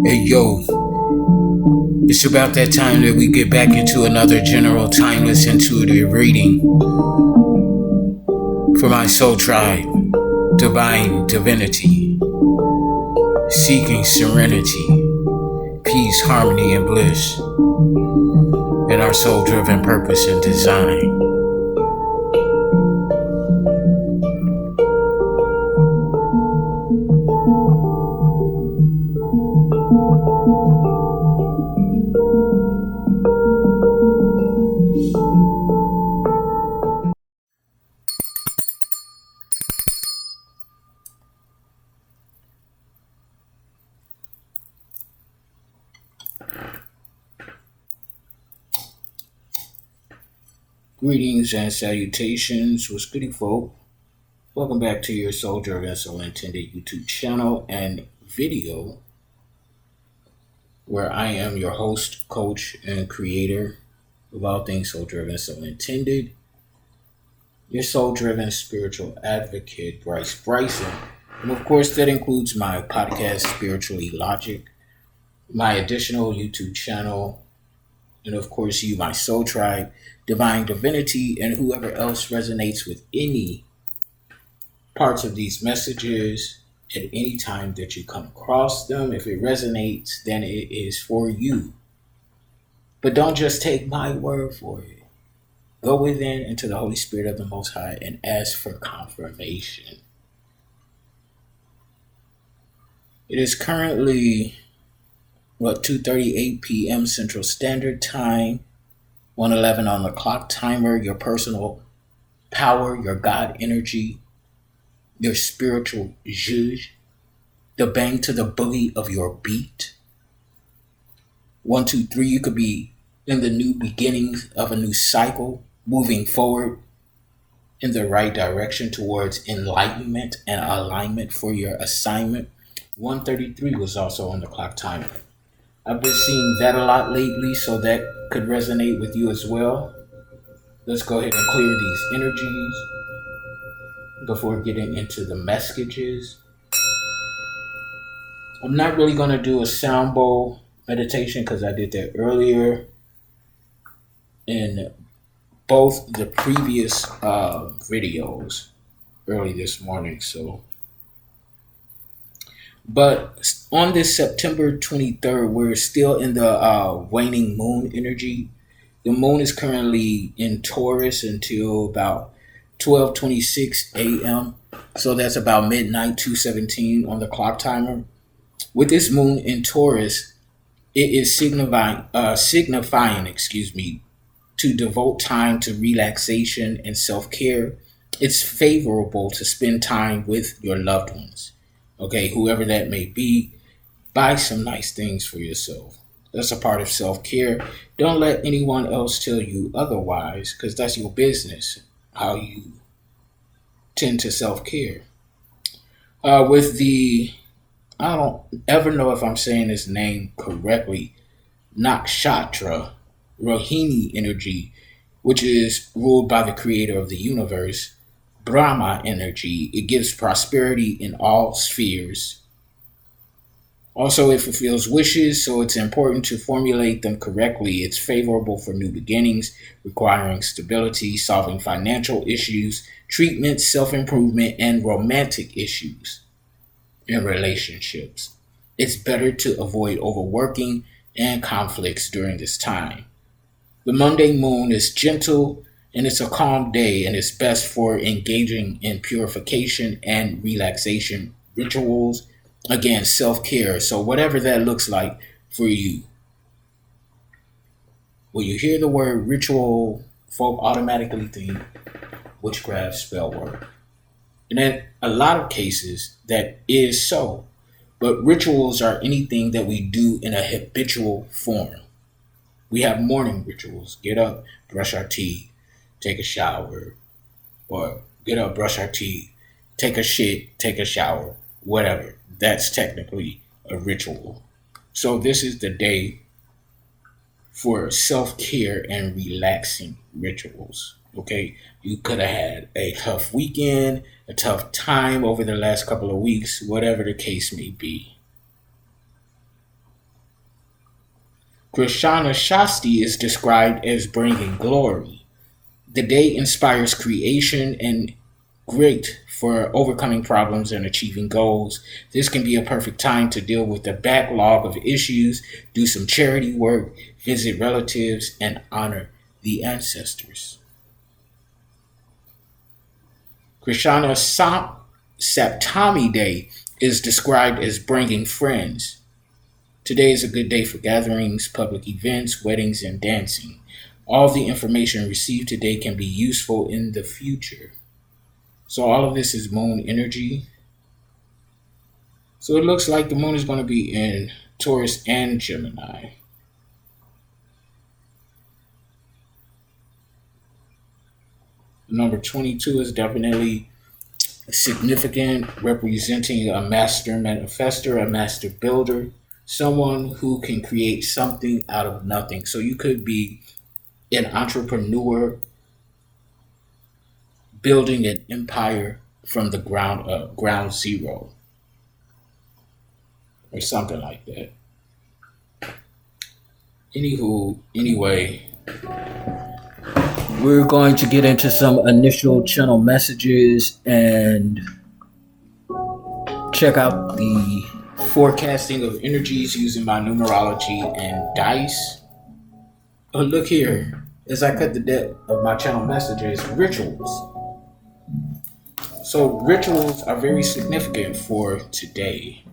Hey yo, it's about that time that we get back into another general timeless intuitive reading for my soul tribe, divine divinity, seeking serenity, peace, harmony, and bliss, in our soul driven purpose and design. Greetings and salutations, what's goody folk? Welcome back to your Soul Driven Soul Intended YouTube channel and video, where I am your host, coach, and creator of all things Soul Driven Soul Intended. Your Soul Driven spiritual advocate, Bryce Bryson. And of course, that includes my podcast, Spiritually Logic, my additional YouTube channel, and of course, you, my soul tribe, divine divinity, and whoever else resonates with any parts of these messages at any time that you come across them. If it resonates, then it is for you. But don't just take my word for it. Go within into the Holy Spirit of the Most High and ask for confirmation. It is currently 2:38 p.m. Central Standard Time, 1:11 on the clock timer. Your personal power, your God energy, your spiritual zhuzh, the bang to the boogie of your beat. 1, 2, 3, you could be in the new beginnings of a new cycle, moving forward in the right direction towards enlightenment and alignment for your assignment. 1:33 was also on the clock timer. I've been seeing that a lot lately, so that could resonate with you as well. Let's go ahead and clear these energies before getting into the messages. I'm not really going to do a sound bowl meditation because I did that earlier in both the previous videos early this morning. But on this September 23rd, we're still in the waning moon energy. The moon is currently in Taurus until about 12:26 a.m. So that's about midnight, 2:17 on the clock timer. With this moon in Taurus, it is signifying, to devote time to relaxation and self-care. It's favorable to spend time with your loved ones. Okay, whoever that may be, buy some nice things for yourself. That's a part of self-care. Don't let anyone else tell you otherwise, because that's your business, how you tend to self-care. With the, I don't ever know if I'm saying his name correctly, Nakshatra, Rohini energy, which is ruled by the creator of the universe, Brahma energy. It gives prosperity in all spheres. Also, it fulfills wishes, so it's important to formulate them correctly. It's favorable for new beginnings, requiring stability, solving financial issues, treatment, self-improvement, and romantic issues in relationships. It's better to avoid overworking and conflicts during this time. The Monday moon is gentle, and it's a calm day, and it's best for engaging in purification and relaxation rituals. Again, self-care. So whatever that looks like for you. When you hear the word ritual, folk automatically think witchcraft, spell work. And in a lot of cases, that is so. But rituals are anything that we do in a habitual form. We have morning rituals. Get up, brush our teeth, take a shower, or get up, brush our teeth, take a shit, take a shower, whatever. That's technically a ritual. So this is the day for self-care and relaxing rituals. Okay, you could have had a tough weekend, a tough time over the last couple of weeks, whatever the case may be. Krishna Shasti is described as bringing glory. The day inspires creation and great for overcoming problems and achieving goals. This can be a perfect time to deal with the backlog of issues, do some charity work, visit relatives, and honor the ancestors. Krishna Saptami Day is described as bringing friends. Today is a good day for gatherings, public events, weddings, and dancing. All the information received today can be useful in the future. So all of this is moon energy. So it looks like the moon is going to be in Taurus and Gemini. Number 22 is definitely significant, representing a master manifester, a master builder, someone who can create something out of nothing. So you could be an entrepreneur building an empire from the ground up, ground zero, or something like that. Anyway, we're going to get into some initial channel messages and check out the forecasting of energies using my numerology and dice. Oh, look here. As I cut the deck of my channel messages, rituals. So rituals are very significant for today.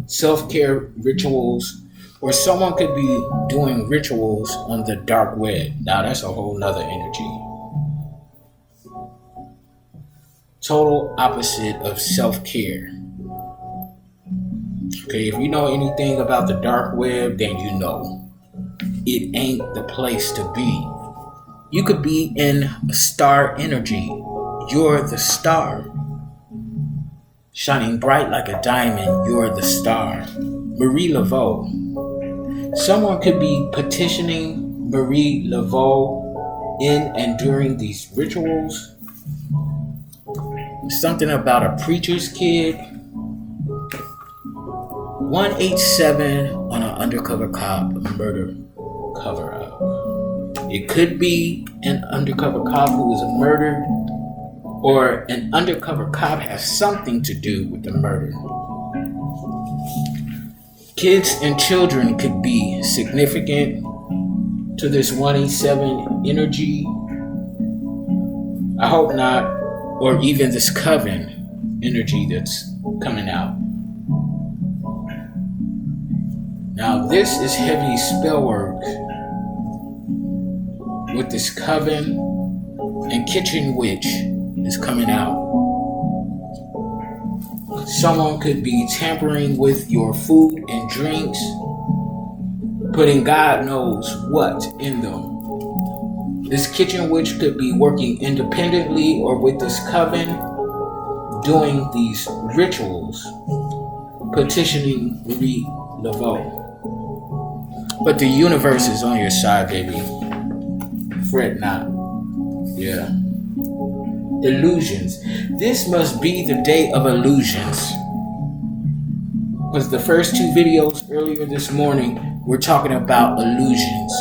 Self-care rituals, or someone could be doing rituals on the dark web. Now that's a whole nother energy. Total opposite of self-care. Okay, if you know anything about the dark web, then you know it ain't the place to be. You could be in star energy. You're the star. Shining bright like a diamond, you're the star. Marie Laveau. Someone could be petitioning Marie Laveau in and during these rituals. Something about a preacher's kid. 187 on an undercover cop murder cover-up. It could be an undercover cop who was murdered, or an undercover cop has something to do with the murder. Kids and children could be significant to this 187 energy. I hope not, or even this coven energy that's coming out. Now this is heavy spell work with this coven, and kitchen witch is coming out. Someone could be tampering with your food and drinks, putting God knows what in them. This kitchen witch could be working independently or with this coven, doing these rituals, petitioning Marie Laveau. But the universe is on your side, baby. Fret not. Yeah. Illusions. This must be the day of illusions. Because the first two videos earlier this morning were talking about illusions.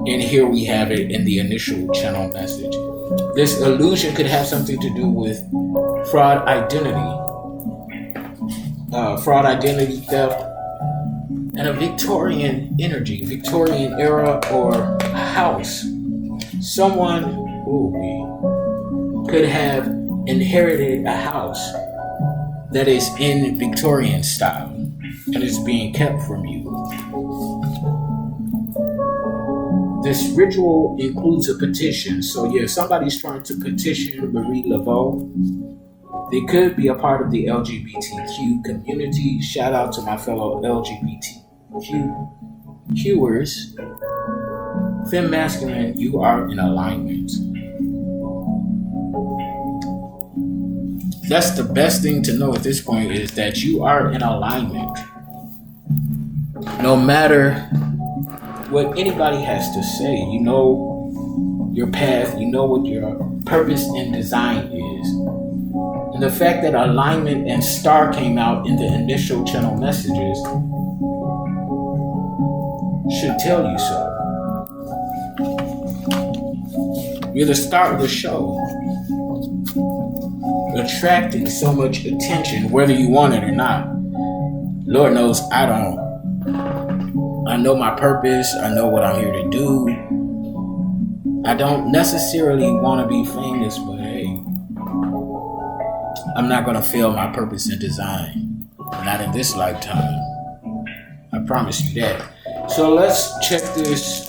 And here we have it in the initial channel message. This illusion could have something to do with fraud identity. Fraud identity theft. And a Victorian energy, Victorian era, or a house. Someone could have inherited a house that is in Victorian style and is being kept from you. This ritual includes a petition. So yeah, somebody's trying to petition Marie Laveau. They could be a part of the LGBTQ community. Shout out to my fellow LGBTQers. Femme masculine, you are in alignment. That's the best thing to know at this point, is that you are in alignment. No matter what anybody has to say, you know your path, you know what your purpose and design is. And the fact that alignment and star came out in the initial channel messages should tell you so. You're the star of the show, attracting so much attention, whether you want it or not. Lord knows I don't. I know my purpose. I know what I'm here to do. I don't necessarily want to be famous, but hey, I'm not going to fail my purpose and design. Not in this lifetime. I promise you that. So let's check this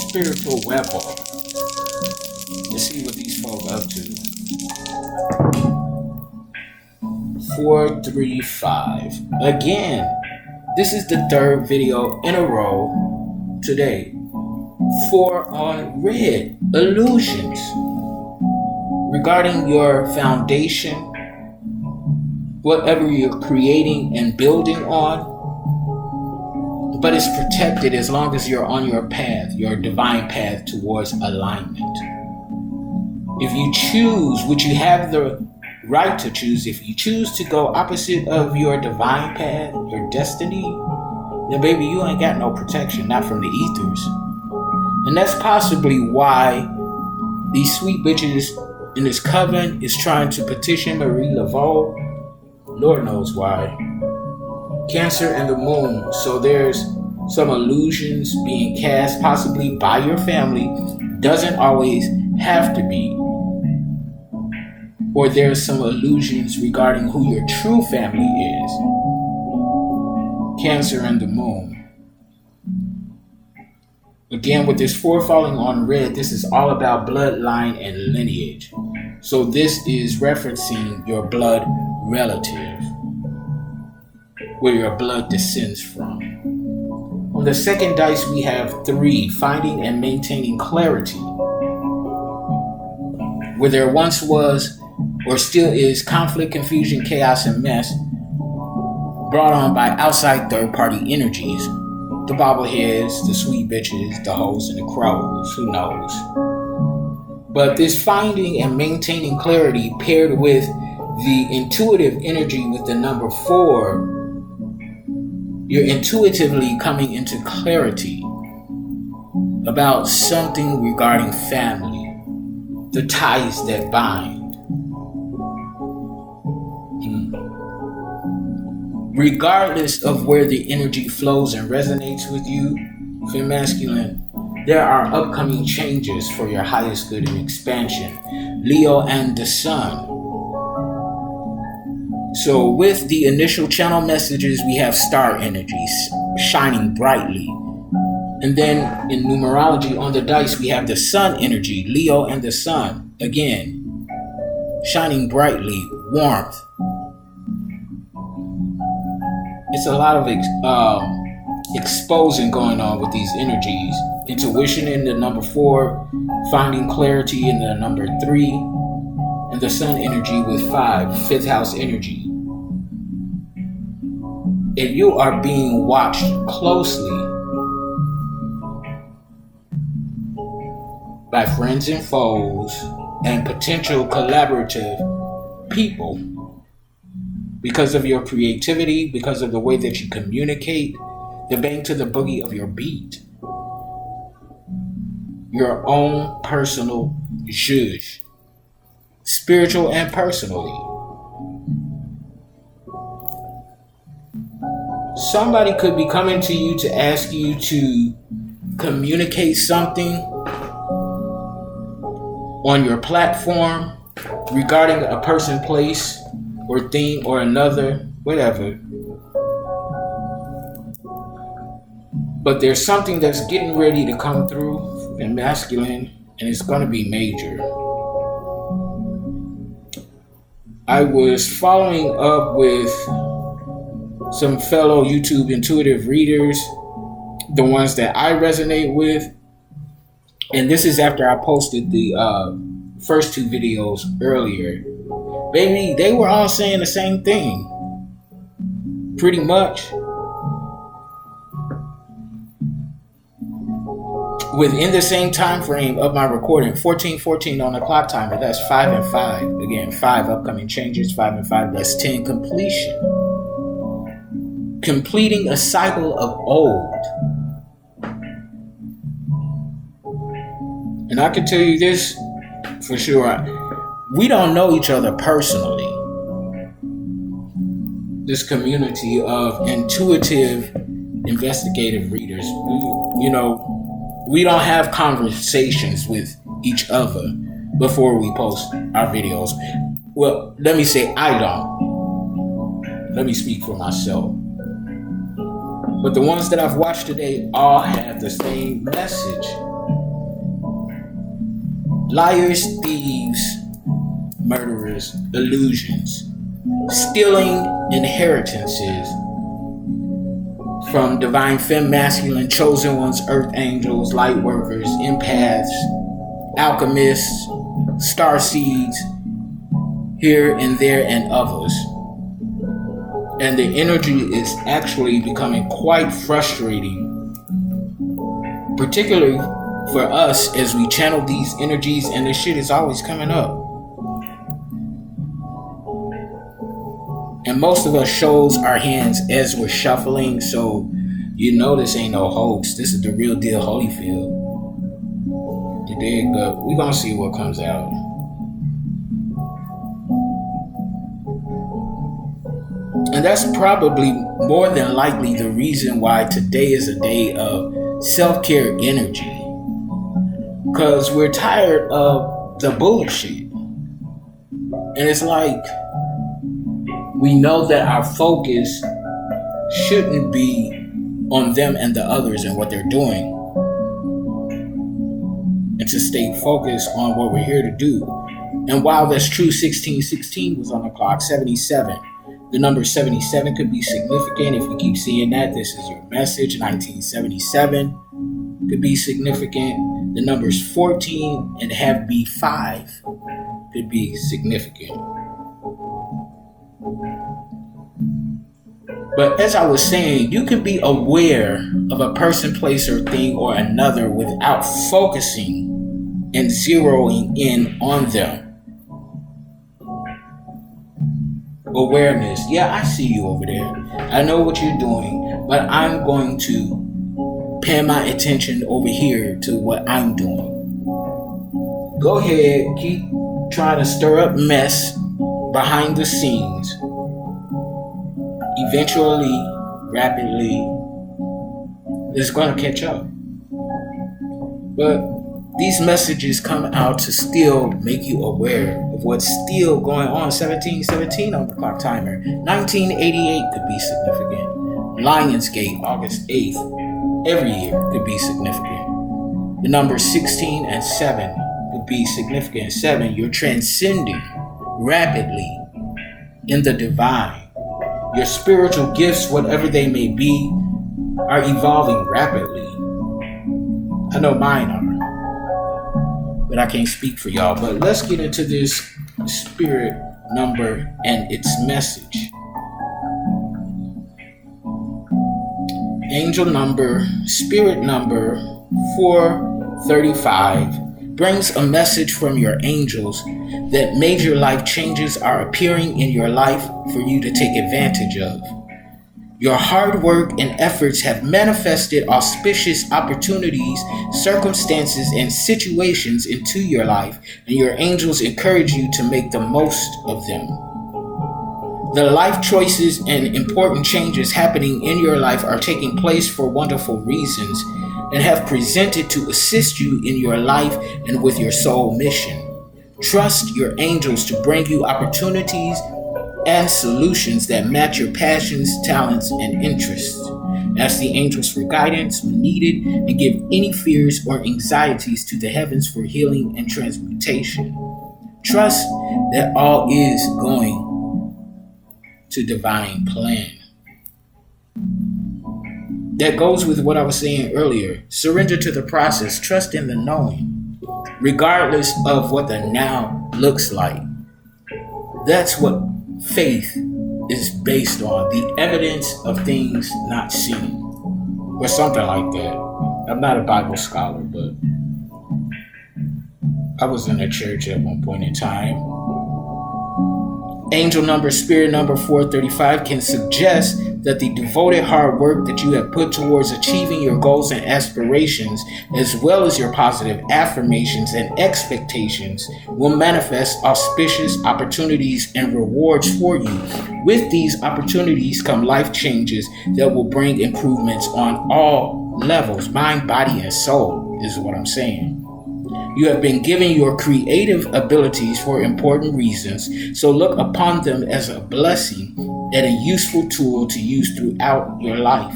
spiritual web off to see what these folk are up to. 435. Again, this is the third video in a row today. 4 on red. Illusions. Regarding your foundation, whatever you're creating and building on, but it's protected as long as you're on your path, your divine path towards alignment. If you choose, which you have the right to choose, if you choose to go opposite of your divine path, your destiny, then baby, you ain't got no protection, not from the ethers. And that's possibly why these sweet bitches in this coven is trying to petition Marie Laveau. Lord knows why. Cancer and the moon. So there's some illusions being cast possibly by your family. Doesn't always have to be. Or there's some illusions regarding who your true family is. Cancer and the moon. Again, with this 4 falling on red, this is all about bloodline and lineage. So this is referencing your blood relative, where your blood descends from. On the second dice, we have 3, finding and maintaining clarity. Where there once was, or still is, conflict, confusion, chaos, and mess brought on by outside third-party energies. The bobbleheads, the sweet bitches, the hoes, and the crows, who knows. But this finding and maintaining clarity paired with the intuitive energy with the number 4, you're intuitively coming into clarity about something regarding family, the ties that bind. Regardless of where the energy flows and resonates with you, Femme Masculine, there are upcoming changes for your highest good and expansion. Leo and the Sun. So with the initial channel messages, we have star energies shining brightly. And then in numerology on the dice, we have the Sun energy, Leo and the Sun. Again, shining brightly, warmth. It's a lot of exposing going on with these energies. Intuition in the number 4, finding clarity in the number 3, and the Sun energy with 5, 5th house energy. And you are being watched closely by friends and foes and potential collaborative people. Because of your creativity, because of the way that you communicate, the bang to the boogie of your beat. Your own personal zhuzh. Spiritual and personally. Somebody could be coming to you to ask you to communicate something on your platform regarding a person, place, or thing, or another, whatever. But there's something that's getting ready to come through in masculine, and it's going to be major. I was following up with some fellow YouTube intuitive readers, the ones that I resonate with, and this is after I posted the first 2 videos earlier. Baby, they were all saying the same thing. Pretty much. within the same time frame of my recording, 14:14 on the clock timer. That's 5 and 5. Again, 5 upcoming changes, 5 and 5. That's 10 completion. Completing a cycle of old. And I can tell you this for sure. We don't know each other personally. This community of intuitive, investigative readers, we don't have conversations with each other before we post our videos. Well, let me say I don't. Let me speak for myself. But the ones that I've watched today all have the same message. Liars, thieves, murderers, illusions, stealing inheritances from divine femme, masculine, chosen ones, earth angels, light workers, empaths, alchemists, starseeds, here and there and others. And the energy is actually becoming quite frustrating, particularly for us as we channel these energies, and this shit is always coming up. And most of us shows our hands as we're shuffling, so this ain't no hoax. This is the real deal Holyfield. You dig? But we gonna see what comes out. And that's probably more than likely the reason why today is a day of self-care energy. Because we're tired of the bullshit. And it's like, we know that our focus shouldn't be on them and the others and what they're doing. And to stay focused on what we're here to do. And while that's true, 1616 was on the clock, 77. The number 77 could be significant. If you keep seeing that, this is your message. 1977 could be significant. The numbers 14 and have B5 could be significant. But as I was saying, you can be aware of a person, place, or thing or another without focusing and zeroing in on them. Awareness. Yeah, I see you over there. I know what you're doing, but I'm going to pay my attention over here to what I'm doing. Go ahead, keep trying to stir up mess behind the scenes. Eventually, rapidly, it's going to catch up. But these messages come out to still make you aware of what's still going on. 1717 on the clock timer. 1988 could be significant. Lionsgate, August 8th, every year could be significant. The numbers 16 and 7 could be significant. 7, you're transcending rapidly in the divine. Your spiritual gifts, whatever they may be, are evolving rapidly. I know mine are, but I can't speak for y'all. But let's get into this spirit number and its message. Angel number, spirit number 435 brings a message from your angels that major life changes are appearing in your life for you to take advantage of. Your hard work and efforts have manifested auspicious opportunities, circumstances, and situations into your life, and your angels encourage you to make the most of them. The life choices and important changes happening in your life are taking place for wonderful reasons and have presented to assist you in your life and with your soul mission. Trust your angels to bring you opportunities and solutions that match your passions, talents, and interests. Ask the angels for guidance when needed and give any fears or anxieties to the heavens for healing and transmutation. Trust that all is going to divine plan. That goes with what I was saying earlier. Surrender to the process. Trust in the knowing, regardless of what the now looks like. That's what faith is based on. The evidence of things not seen, or something like that. I'm not a Bible scholar, but I was in a church at one point in time. Angel number, spirit number 435 can suggest that the devoted hard work that you have put towards achieving your goals and aspirations, as well as your positive affirmations and expectations, will manifest auspicious opportunities and rewards for you. With these opportunities come life changes that will bring improvements on all levels, mind, body, and soul, is what I'm saying. You have been given your creative abilities for important reasons, so look upon them as a blessing and a useful tool to use throughout your life.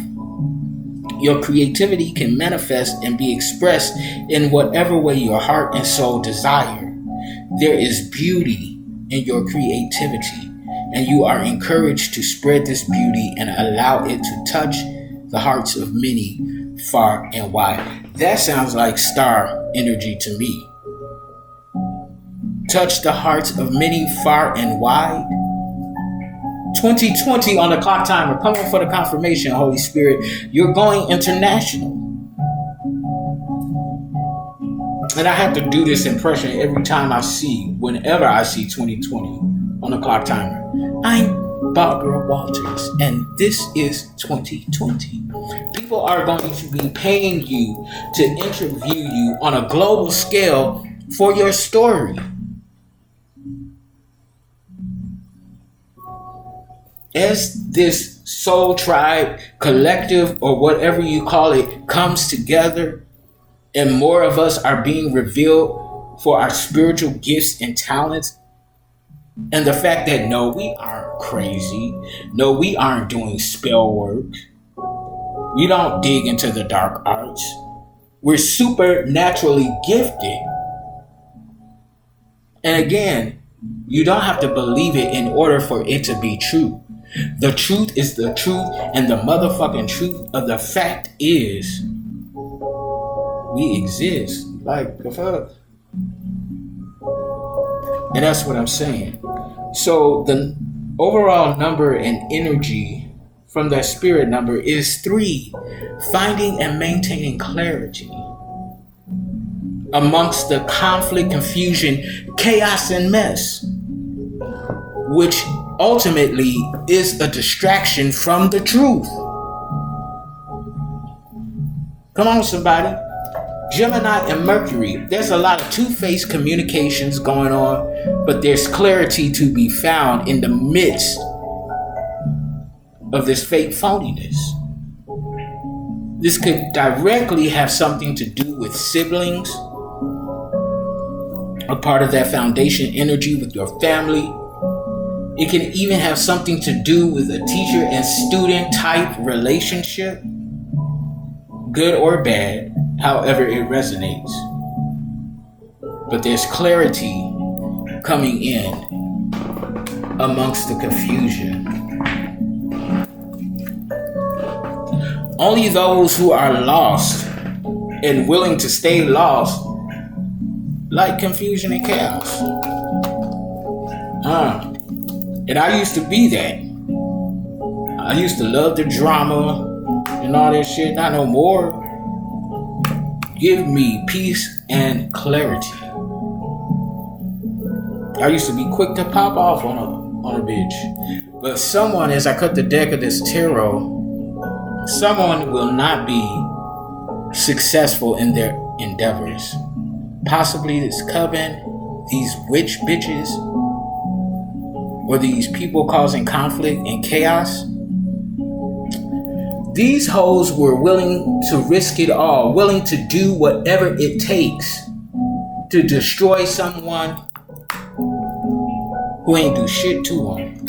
Your creativity can manifest and be expressed in whatever way your heart and soul desire. There is beauty in your creativity, and you are encouraged to spread this beauty and allow it to touch the hearts of many far and wide. That sounds like star energy to me. Touch the hearts of many far and wide. 2020 on the clock timer. Come on for the confirmation, Holy Spirit. You're going international. And I have to do this impression whenever I see 2020 on the clock timer. I'm Barbara Walters, and this is 2020. People are going to be paying you to interview you on a global scale for your story. As this soul tribe, collective, or whatever you call it, comes together, and more of us are being revealed for our spiritual gifts and talents, and the fact that no, we aren't crazy. No, we aren't doing spell work. We don't dig into the dark arts. We're supernaturally gifted. And again, you don't have to believe it in order for it to be true. The truth is the truth, and the motherfucking truth of the fact is we exist. Like the fuck. And that's what I'm saying. So the overall number and energy from that spirit number is 3. Finding and maintaining clarity amongst the conflict, confusion, chaos, and mess, which ultimately is a distraction from the truth. Come on, somebody. Gemini and Mercury, there's a lot of two-faced communications going on, but there's clarity to be found in the midst of this fake phoniness. This could directly have something to do with siblings, a part of that foundation energy with your family. It can even have something to do with a teacher and student type relationship, good or bad, however it resonates. But there's clarity coming in amongst the confusion. Only those who are lost and willing to stay lost like confusion and chaos. And I used to be that. I used to love the drama and all that shit. Not no more. Give me peace and clarity. I used to be quick to pop off on a bitch. But someone, as I cut the deck of this tarot, someone will not be successful in their endeavors. Possibly this coven, these witch bitches, or these people causing conflict and chaos. These hoes were willing to risk it all, willing to do whatever it takes to destroy someone who ain't do shit to them,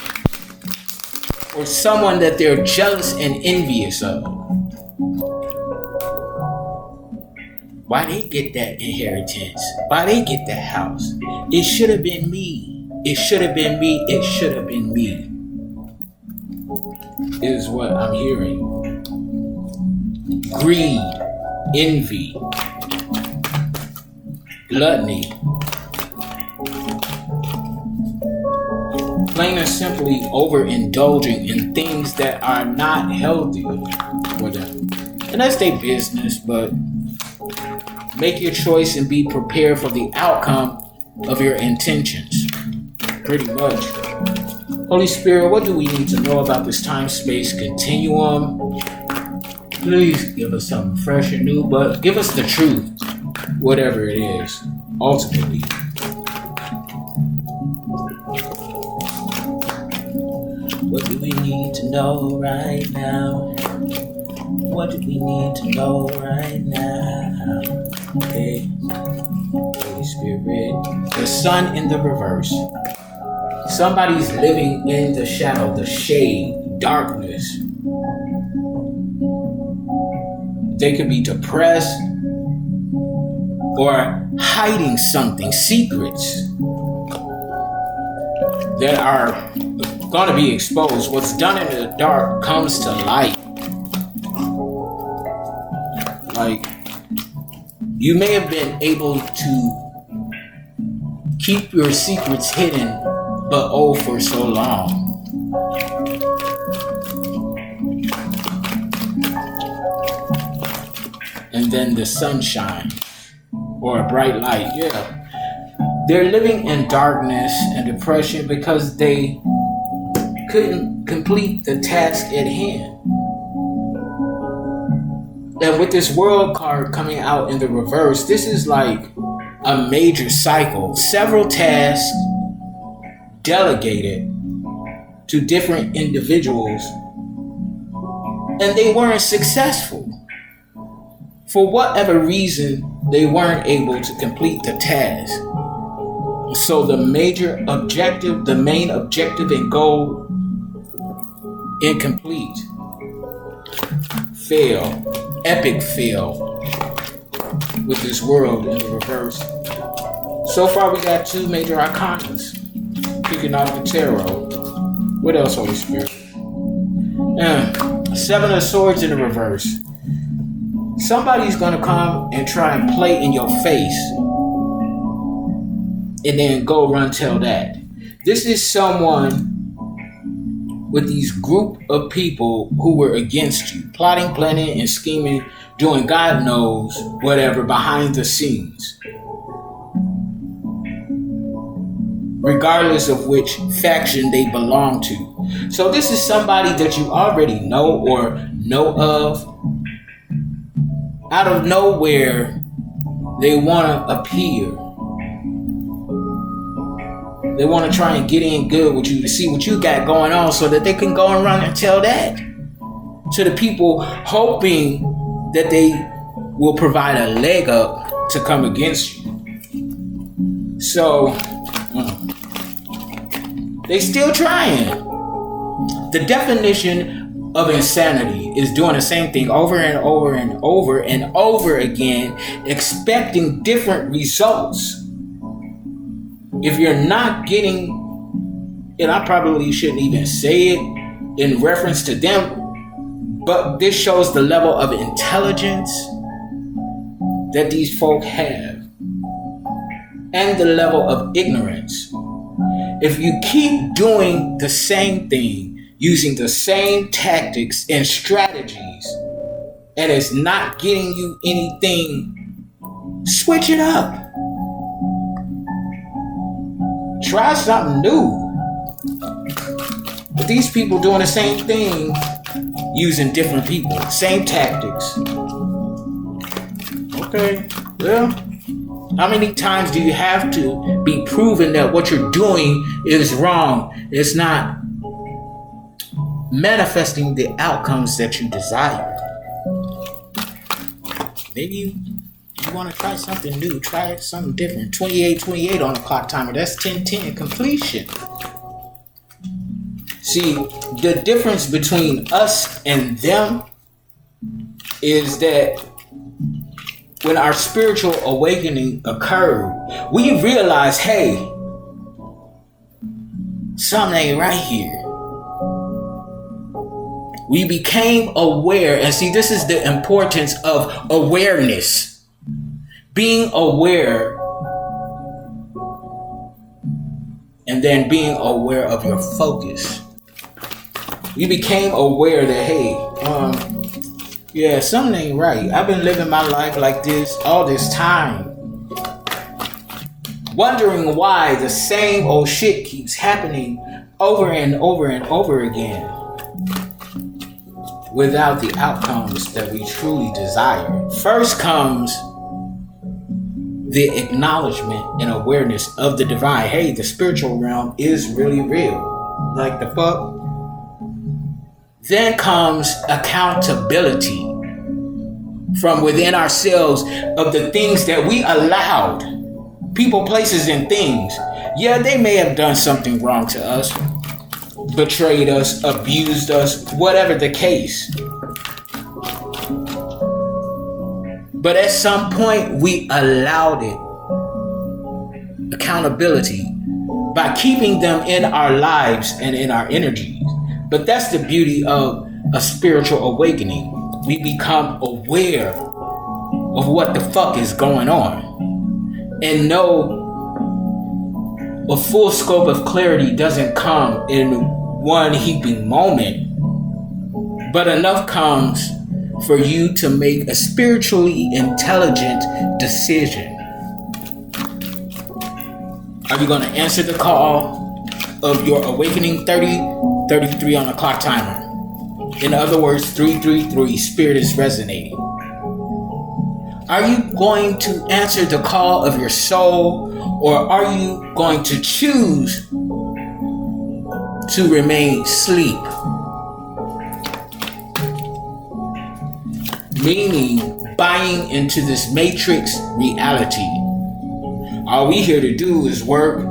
or someone that they're jealous and envious of. Why they get that inheritance? Why they get that house? It should have been me. It should have been me. It should have been me. Is what I'm hearing. Greed, envy, gluttony. Plain and simply overindulging in things that are not healthy for them. And that's their business, but Make your choice and be prepared for the outcome of your intentions. Pretty much. Holy Spirit, what do we need to know about this time-space continuum? Please give us something fresh and new, but give us the truth, whatever it is, ultimately. What do we need to know right now? What do we need to know right now? Hey, Holy Spirit. The sun in the reverse. Somebody's living in the shadow, the shade, darkness. They could be depressed or hiding something, secrets that are going to be exposed. What's done in the dark comes to light. Like, you may have been able to keep your secrets hidden, but oh, for so long. And then the sunshine or a bright light. Yeah. They're living in darkness and depression because they couldn't complete the task at hand. And with this world card coming out in the reverse, this is like a major cycle. Several tasks delegated to different individuals, and they weren't successful. For whatever reason, they weren't able to complete the task. So the major objective, the main objective and goal, incomplete. Fail. Epic fail with this world in the reverse. So far we got 2 major arcanas kicking off the tarot. What else, Holy Spirit? 7 of Swords in the reverse. Somebody's going to come and try and play in your face and then go run tell that. This is someone with these group of people who were against you, plotting, planning, and scheming, doing God knows whatever behind the scenes, regardless of which faction they belong to. So this is somebody that you already know or know of. Out of nowhere, they want to appear. They want to try and get in good with you to see what you got going on so that they can go and run and tell that to the people, hoping that they will provide a leg up to come against you. So, they still trying. The definition of insanity is doing the same thing over and over and over and over again, expecting different results. If you're not getting, and I probably shouldn't even say it in reference to them, but this shows the level of intelligence that these folk have and the level of ignorance. If you keep doing the same thing, using the same tactics and strategies, and it's not getting you anything, switch it up. Try something new. But these people doing the same thing, using different people, same tactics. Okay, well, how many times do you have to be proven that what you're doing is wrong? It's not manifesting the outcomes that you desire. Maybe you want to try something new, try something different. 28 on the clock timer, that's 10 completion. See, the difference between us and them is that when our spiritual awakening occurred, we realized, hey, something ain't right here. We became aware, and see, this is the importance of awareness. Being aware, and then being aware of your focus. We became aware that, hey, Yeah, something ain't right. I've been living my life like this all this time, wondering why the same old shit keeps happening over and over and over again without the outcomes that we truly desire. First comes the acknowledgement and awareness of the divine. Hey, the spiritual realm is really real. Like the fuck? Then comes accountability from within ourselves of the things that we allowed. People, places, and things. Yeah, they may have done something wrong to us, betrayed us, abused us, whatever the case. But at some point, we allowed it. Accountability by keeping them in our lives and in our energies. But that's the beauty of a spiritual awakening. We become aware of what the fuck is going on and know a full scope of clarity doesn't come in one heaping moment, but enough comes for you to make a spiritually intelligent decision. Are you going to answer the call of your awakening? 33 on the clock timer. In other words, 333, spirit is resonating. Are you going to answer the call of your soul, or are you going to choose to remain asleep? Meaning, buying into this matrix reality. All we here to do is work,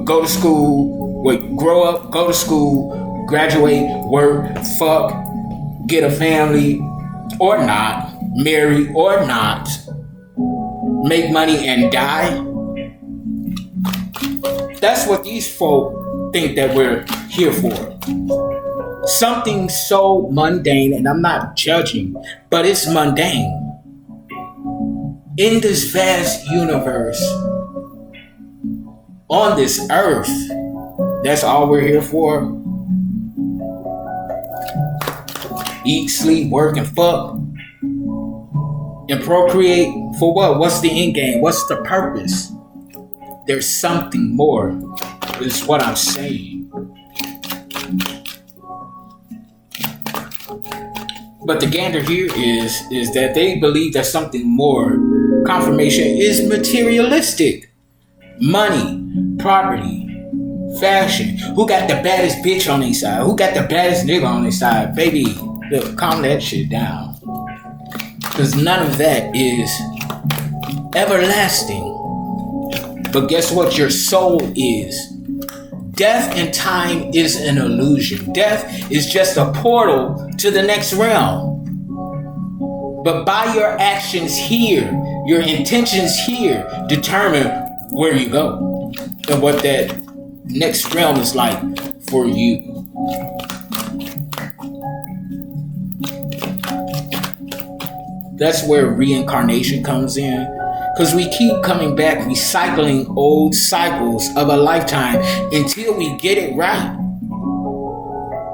go to school, grow up, go to school, graduate, work, fuck, get a family or not, marry or not, make money and die. That's what these folk think that we're here for. Something so mundane, and I'm not judging, but it's mundane. In this vast universe, on this earth, that's all we're here for. Eat, sleep, work, and fuck. And procreate for what? What's the end game? What's the purpose? There's something more, is what I'm saying. But the gander here is that they believe that something more. Confirmation is materialistic. Money, property, fashion. Who got the baddest bitch on their side? Who got the baddest nigga on their side? Baby, look, calm that shit down. Because none of that is everlasting. But guess what? Your soul is. Death and time is an illusion. Death is just a portal to the next realm. But by your actions here, your intentions here, determine where you go and what that next realm is like for you. That's where reincarnation comes in. Because we keep coming back, recycling old cycles of a lifetime until we get it right.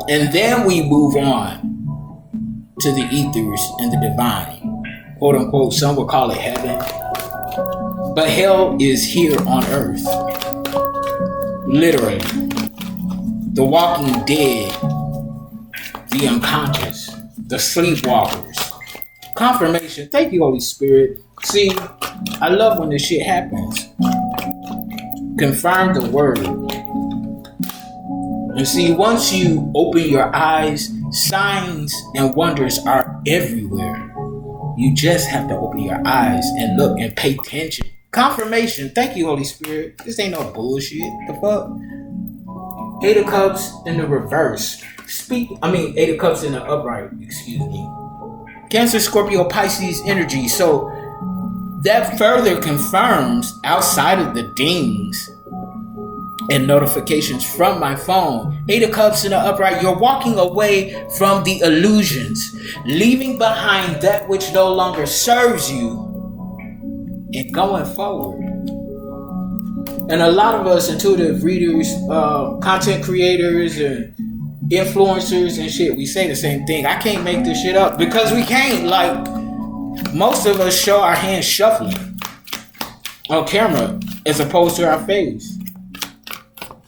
And then we move on to the ethers and the divine. Quote unquote, some would call it heaven. But hell is here on earth. Literally. The walking dead, the unconscious, the sleepwalkers. Confirmation. Thank you, Holy Spirit. See, I love when this shit happens. Confirm the word. And see, once you open your eyes, signs and wonders are everywhere. You just have to open your eyes and look and pay attention. Confirmation. Thank you, Holy Spirit. This ain't no bullshit. The fuck? 8 of Cups in the reverse. Eight of Cups in the upright. Excuse me. Cancer, Scorpio, Pisces energy. So that further confirms, outside of the dings and notifications from my phone, 8 of Cups in the upright, you're walking away from the illusions, leaving behind that which no longer serves you and going forward. And a lot of us intuitive readers, content creators, and influencers and shit, we say the same thing. I can't make this shit up because we can't. Like, most of us show our hands shuffling on camera as opposed to our face.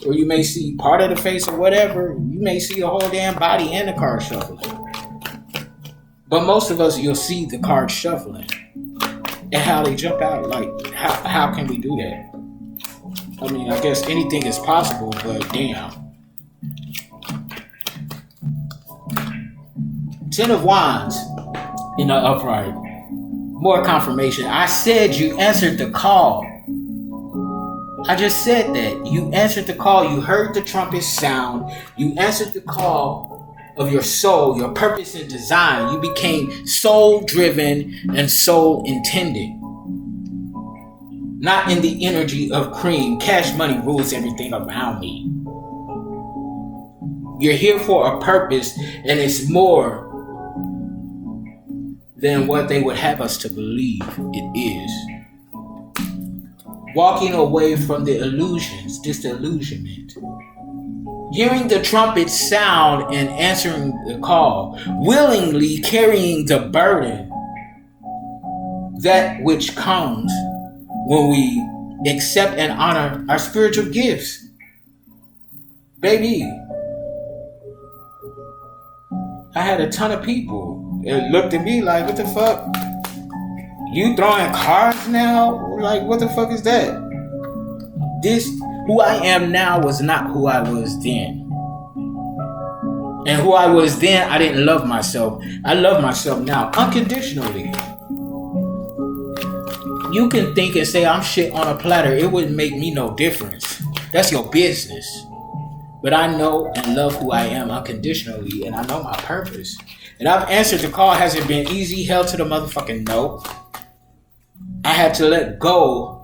Or you may see part of the face or whatever. You may see a whole damn body and the card shuffling. But most of us, you'll see the cards shuffling. And how they jump out. Like, how can we do that? I mean, I guess anything is possible, but damn. 10 of Wands in the upright. More confirmation. I said you answered the call. I just said that. You answered the call. You heard the trumpet sound. You answered the call of your soul, your purpose and design. You became soul driven and soul intended. Not in the energy of cream. Cash money rules everything around me. You're here for a purpose, and it's more than what they would have us to believe it is. Walking away from the illusions, disillusionment. Hearing the trumpet sound and answering the call. Willingly carrying the burden. That which comes when we accept and honor our spiritual gifts. Baby, I had a ton of people that looked at me like, what the fuck? You throwing cards now? Like, what the fuck is that? This, who I am now was not who I was then. And who I was then, I didn't love myself. I love myself now, unconditionally. You can think and say I'm shit on a platter. It wouldn't make me no difference. That's your business. But I know and love who I am unconditionally, and I know my purpose. And I've answered the call. Has it been easy? Hell to the motherfucking no. I had to let go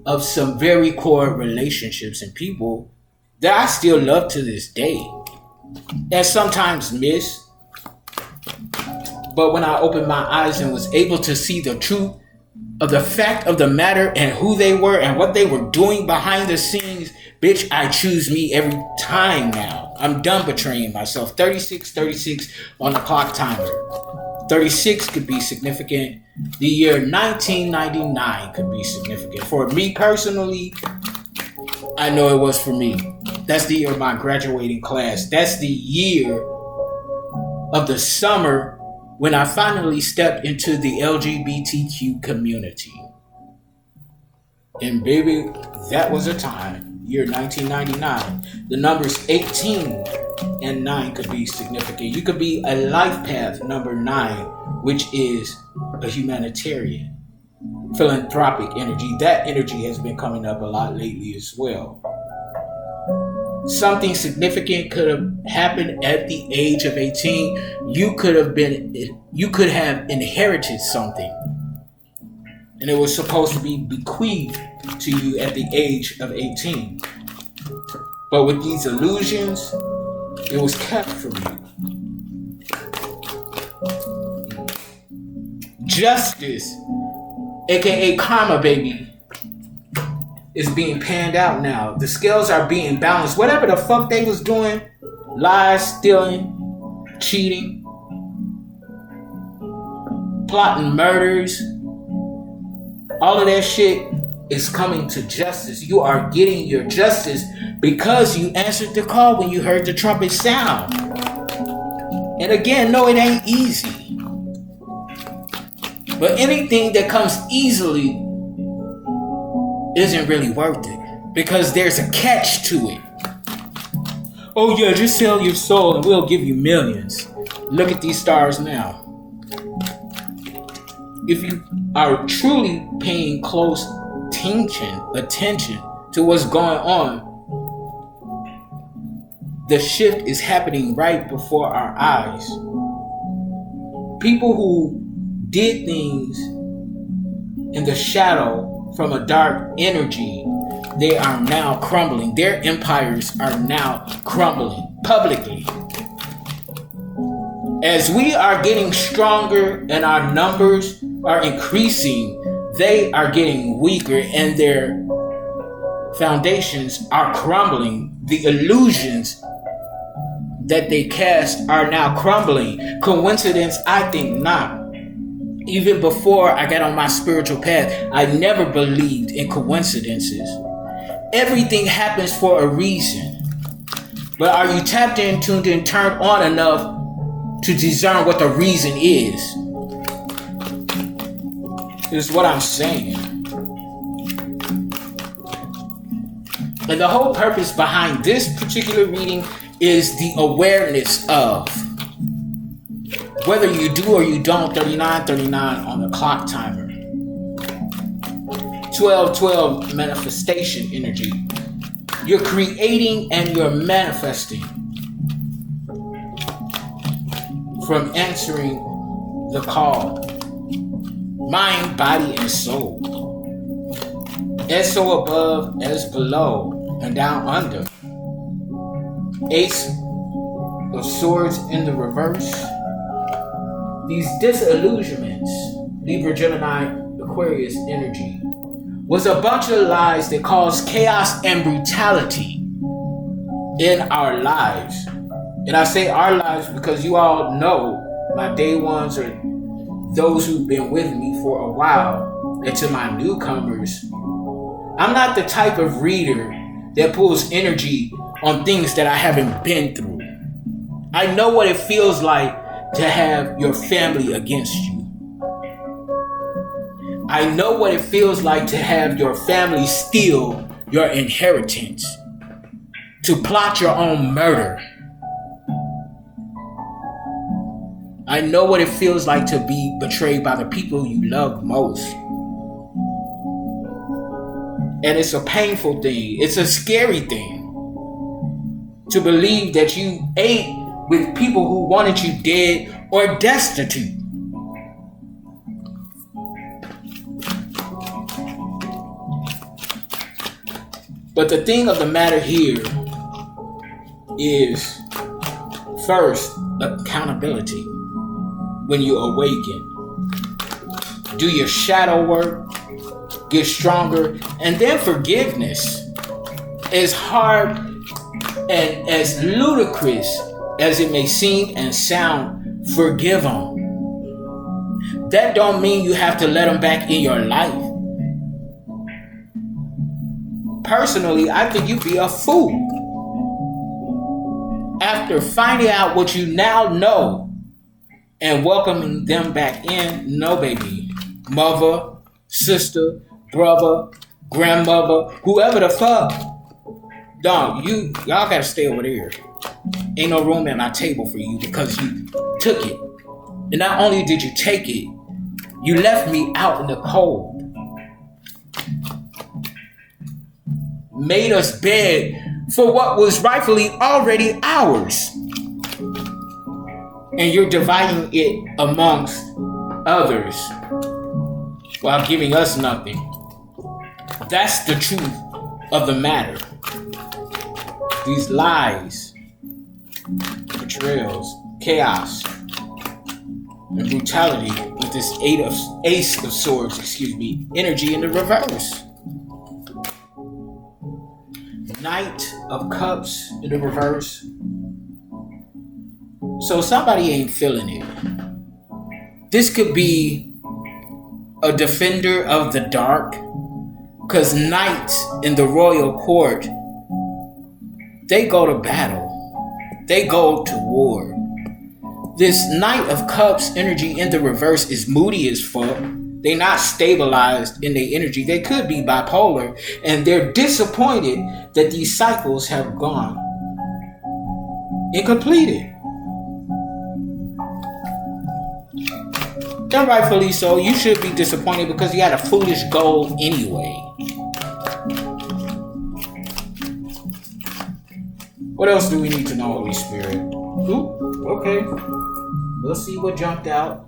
of some very core relationships and people that I still love to this day. And sometimes miss. But when I opened my eyes and was able to see the truth of the fact of the matter and who they were and what they were doing behind the scenes, bitch, I choose me every time now. I'm done betraying myself. 36 on the clock timer. 36 could be significant. The year 1999 could be significant. For me personally, I know it was for me. That's the year of my graduating class. That's the year of the summer when I finally stepped into the LGBTQ community. And baby, that was a time, year 1999. The numbers 18 and 9 could be significant. You could be a life path number 9, which is a humanitarian, philanthropic energy. That energy has been coming up a lot lately as well. Something significant could have happened at the age of 18. You could have inherited something. And it was supposed to be bequeathed to you at the age of 18. But with these illusions, it was kept from you. Justice, aka karma, baby, is being panned out now. The scales are being balanced. Whatever the fuck they was doing, lies, stealing, cheating, plotting murders, all of that shit is coming to justice. You are getting your justice because you answered the call when you heard the trumpet sound. And again, no, it ain't easy. But anything that comes easily isn't really worth it because there's a catch to it. Oh yeah, just sell your soul and we'll give you millions. Look at these stars now. If you are truly paying close attention to what's going on, the shift is happening right before our eyes. People who did things in the shadow from a dark energy, they are now crumbling. Their empires are now crumbling publicly. As we are getting stronger and our numbers are increasing, they are getting weaker and their foundations are crumbling. The illusions that they cast are now crumbling. Coincidence? I think not. Even before I got on my spiritual path, I never believed in coincidences. Everything happens for a reason. But are you tapped in, tuned in, turned on enough to discern what the reason is? Is what I'm saying. And the whole purpose behind this particular reading is the awareness of whether you do or you don't. 3939 on the clock timer. 1212 manifestation energy. You're creating and you're manifesting from answering the call. Mind, body, and soul. As so above, as below, and down under. Ace of Swords in the reverse. These disillusionments, Libra, Gemini, Aquarius energy, was a bunch of lies that caused chaos and brutality in our lives. And I say our lives because you all know my day ones or those who've been with me for a while, and to my newcomers, I'm not the type of reader that pulls energy on things that I haven't been through. I know what it feels like to have your family against you. I know what it feels like to have your family steal your inheritance, to plot your own murder. I know what it feels like to be betrayed by the people you love most. And it's a painful thing. It's a scary thing to believe that you ate with people who wanted you dead or destitute. But the thing of the matter here is, first, accountability. When you awaken, do your shadow work, get stronger, and then forgiveness. As hard and as ludicrous as it may seem and sound, forgive them. That don't mean you have to let them back in your life. Personally, I think you'd be a fool after finding out what you now know and welcoming them back in. No, baby. Mother, sister, brother, grandmother, whoever the fuck. Dog, y'all gotta stay over there. Ain't no room at my table for you because you took it. And not only did you take it, you left me out in the cold. Made us beg for what was rightfully already ours. And you're dividing it amongst others while giving us nothing. That's the truth of the matter. These lies, betrayals, chaos, and brutality with this Ace of Swords, energy in the reverse. Knight of Cups in the reverse. So somebody ain't feeling it. This could be a defender of the dark, because knights in the royal court, they go to battle. They go to war. This Knight of Cups energy in the reverse is moody as fuck. They're not stabilized in their energy. They could be bipolar, and they're disappointed that these cycles have gone and completed. And rightfully so. You should be disappointed because you had a foolish goal anyway. What else do we need to know, Holy Spirit? Ooh, okay. We'll see what jumped out.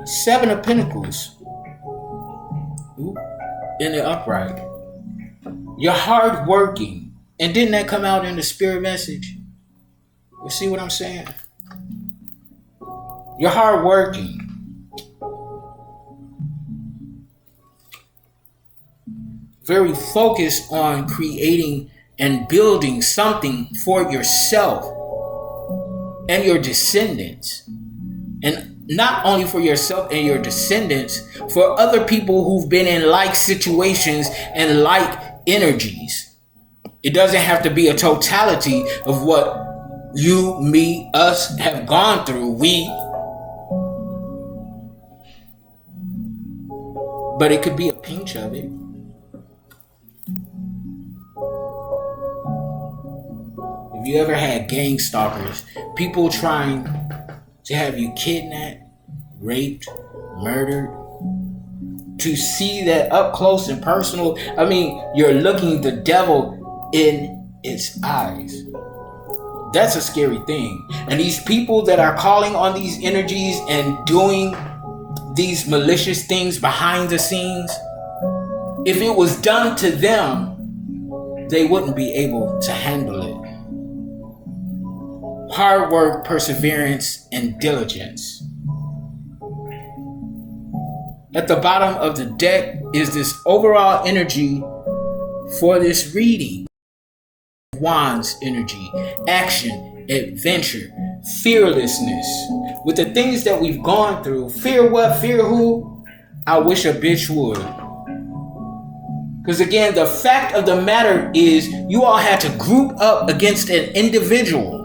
Seven of Pentacles. Ooh, in the upright. You're hard working. And didn't that come out in the spirit message? You see what I'm saying? You're hard working. Very focused on creating and building something for yourself. and your descendants. And not only for yourself and your descendants, for other people who've been in like situations and like energies. It doesn't have to be a totality of what you, me, us have gone through. But it could be a pinch of it. If you ever had gang stalkers, people trying to have you kidnapped, raped, murdered, to see that up close and personal, I mean, you're looking the devil in its eyes. That's a scary thing. And these people that are calling on these energies and doing these malicious things behind the scenes, if it was done to them, they wouldn't be able to handle it. Hard work, perseverance, and diligence. At the bottom of the deck is this overall energy for this reading. Wands energy, action, adventure, fearlessness. With the things that we've gone through, fear what, fear who? I wish a bitch would. Because again, the fact of the matter is you all had to group up against an individual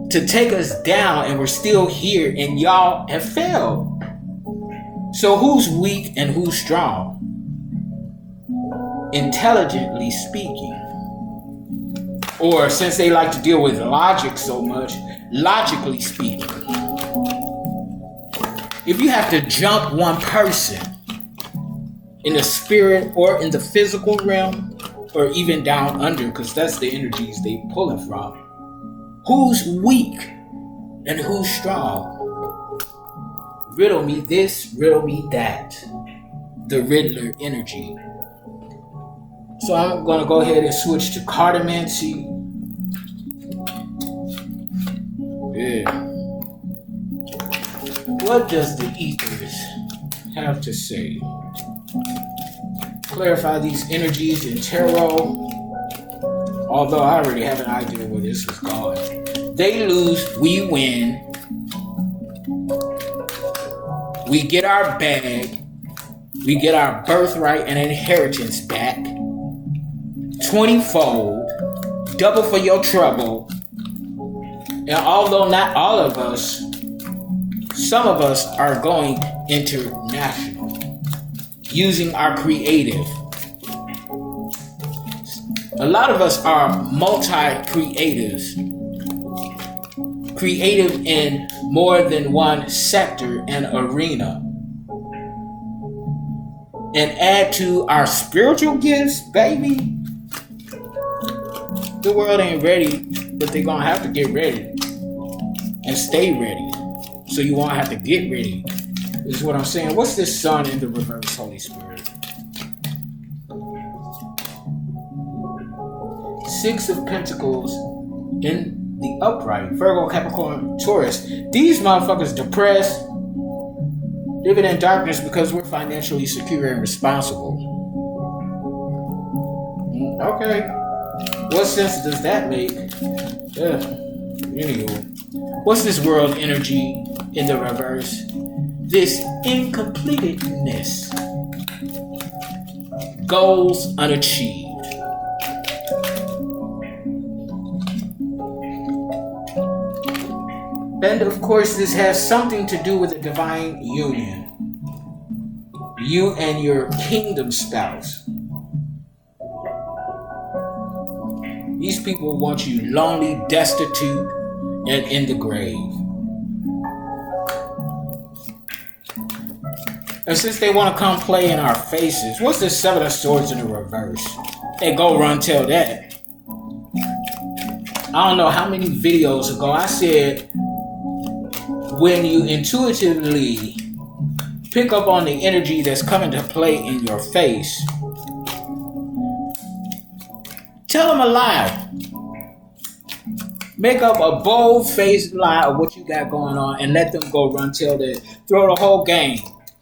to take us down, and we're still here, and y'all have failed. So who's weak and who's strong? Intelligently speaking. Or since they like to deal with logic so much, logically speaking. If you have to jump one person in the spirit or in the physical realm, or even down under, because that's the energies they pulling from, who's weak and who's strong? Riddle me this, riddle me that. The Riddler energy. So I'm going to go ahead and switch to cartomancy. Yeah. What does the ethers have to say? Clarify these energies in tarot. Although I already have an idea where this is going. They lose, we win. We get our bag. We get our birthright and inheritance back. 20-fold. Double for your trouble. And although not all of us, some of us are going international. Using our creative. A lot of us are multi-creatives. Creative in more than one sector and arena. And add to our spiritual gifts, baby. The world ain't ready, but they're gonna have to get ready. And stay ready. So you won't have to get ready. This is what I'm saying. What's this sun in the reverse, Holy Spirit? Six of Pentacles in the upright. Virgo, Capricorn, Taurus. These motherfuckers depressed, living in darkness because we're financially secure and responsible. Okay. What sense does that make? Anywho. What's this world energy in the reverse? This incompletedness. Goals unachieved. And of course, this has something to do with a divine union. You and your kingdom spouse. These people want you lonely, destitute, and in the grave. And since they want to come play in our faces, what's the Seven of Swords in the reverse? Hey, go run tell that. I don't know how many videos ago I said, when you intuitively pick up on the energy that's coming to play in your face, tell them a lie. Make up a bold-faced lie of what you got going on and let them go run tell that. Throw the whole game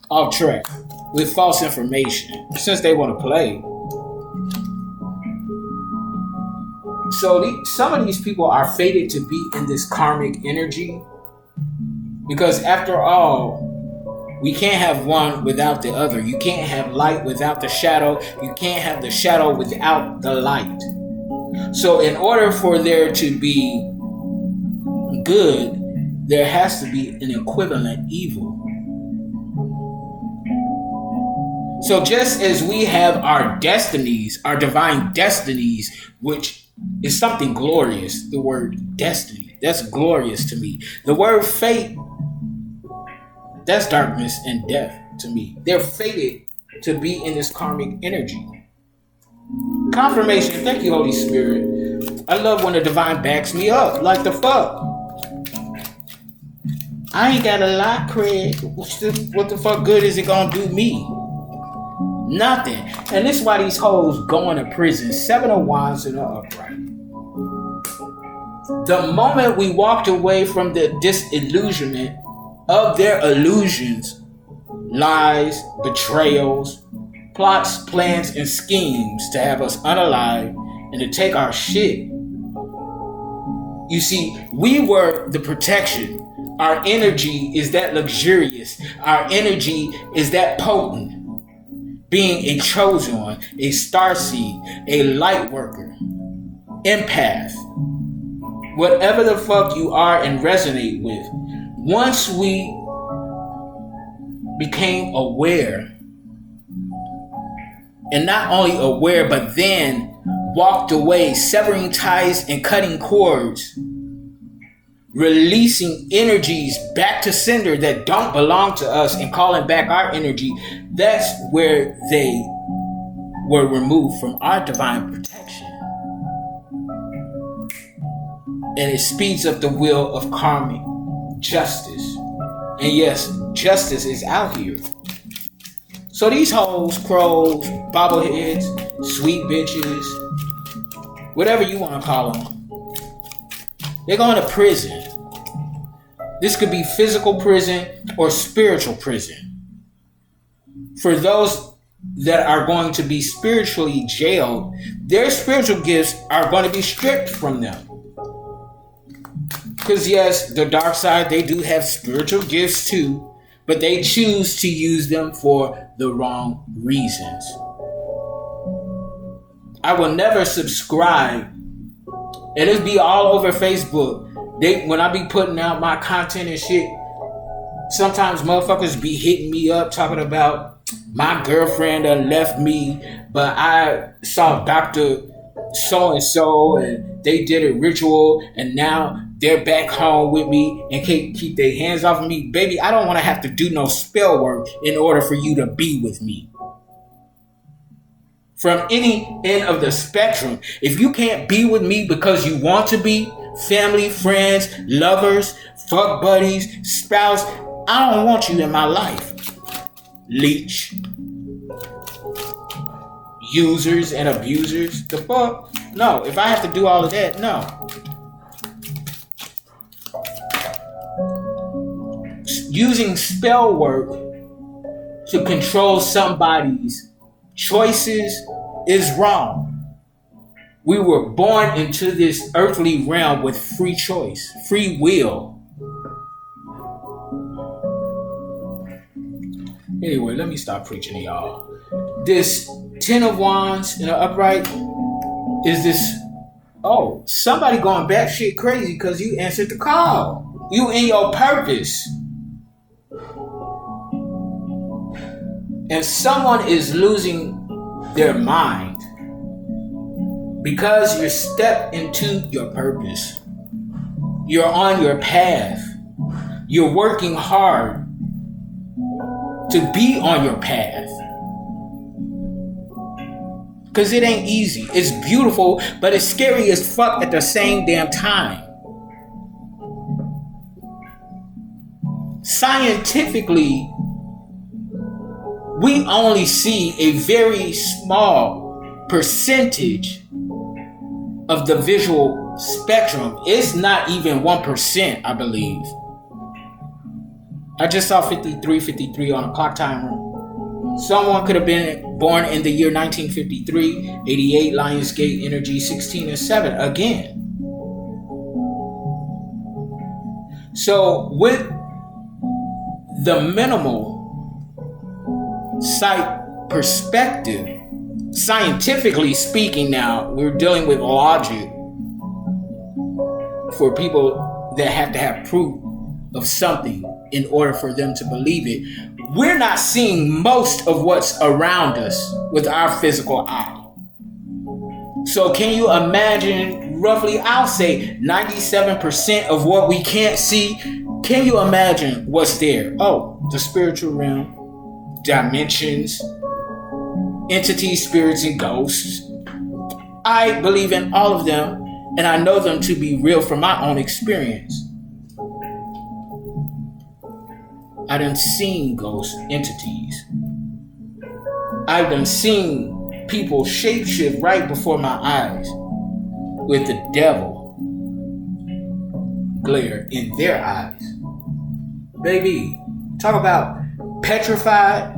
off track with false information since they want to play. So some of these people are fated to be in this karmic energy because after all, we can't have one without the other. You can't have light without the shadow. You can't have the shadow without the light. So in order for there to be good, there has to be an equivalent evil. So just as we have our destinies, our divine destinies, which is something glorious, the word destiny, that's glorious to me. The word fate, that's darkness and death to me. They're fated to be in this karmic energy. Confirmation, thank you, Holy Spirit. I love when the divine backs me up, like the fuck. I ain't got a lot, Craig. What the fuck good is it gonna do me? Nothing. And this is why these hoes going to prison. 7 of Wands in the upright. The moment we walked away from the disillusionment of their illusions, lies, betrayals, plots, plans, and schemes to have us unalive and to take our shit. You see, we were the protection. Our energy is that luxurious. Our energy is that potent. Being a chosen one, a starseed, a light worker, empath, whatever the fuck you are and resonate with. Once we became aware, and not only aware, but then walked away, severing ties and cutting cords, releasing energies back to sender that don't belong to us and calling back our energy, that's where they were removed from our divine protection. And it speeds up the wheel of karmic justice. And yes, justice is out here. So these hoes, crows, bobbleheads, sweet bitches, whatever you want to call them, they're going to prison. This could be physical prison or spiritual prison. For those that are going to be spiritually jailed, their spiritual gifts are going to be stripped from them. Because yes, the dark side, they do have spiritual gifts too, but they choose to use them for the wrong reasons. I will never subscribe, and it'll be all over Facebook. When I be putting out my content and shit, sometimes motherfuckers be hitting me up talking about my girlfriend that left me, but I saw Dr. So-and-so and they did a ritual and now they're back home with me and can't keep their hands off of me. Baby, I don't want to have to do no spell work in order for you to be with me. From any end of the spectrum, if you can't be with me because you want to be, family, friends, lovers, fuck buddies, spouse, I don't want you in my life. Leech. Users and abusers. The fuck? No. If I have to do all of that, no. Using spell work to control somebody's choices is wrong. We were born into this earthly realm with free choice, free will. Anyway, let me stop preaching to y'all. This 10 of Wands in the upright is this, oh, somebody going batshit crazy because you answered the call. You in your purpose. And someone is losing their mind because you're stepped into your purpose. You're on your path. You're working hard to be on your path. Because it ain't easy. It's beautiful, but it's scary as fuck at the same damn time. Scientifically, we only see a very small percentage of the visual spectrum. It's not even 1%, I believe. I just saw 53 on a clock timer. Someone could have been born in the year 1953, 88, Lionsgate Energy 16 and 7 again. So with the minimal sight perspective, scientifically speaking, now we're dealing with logic for people that have to have proof of something in order for them to believe it. We're not seeing most of what's around us with our physical eye. So can you imagine, roughly, I'll say 97% of what we can't see? Can you imagine what's there? Oh, the spiritual realm, dimensions, entities, spirits, and ghosts. I believe in all of them, and I know them to be real from my own experience. I done seen ghost entities. I've done seen people shapeshift right before my eyes with the devil glare in their eyes. Baby, talk about petrified.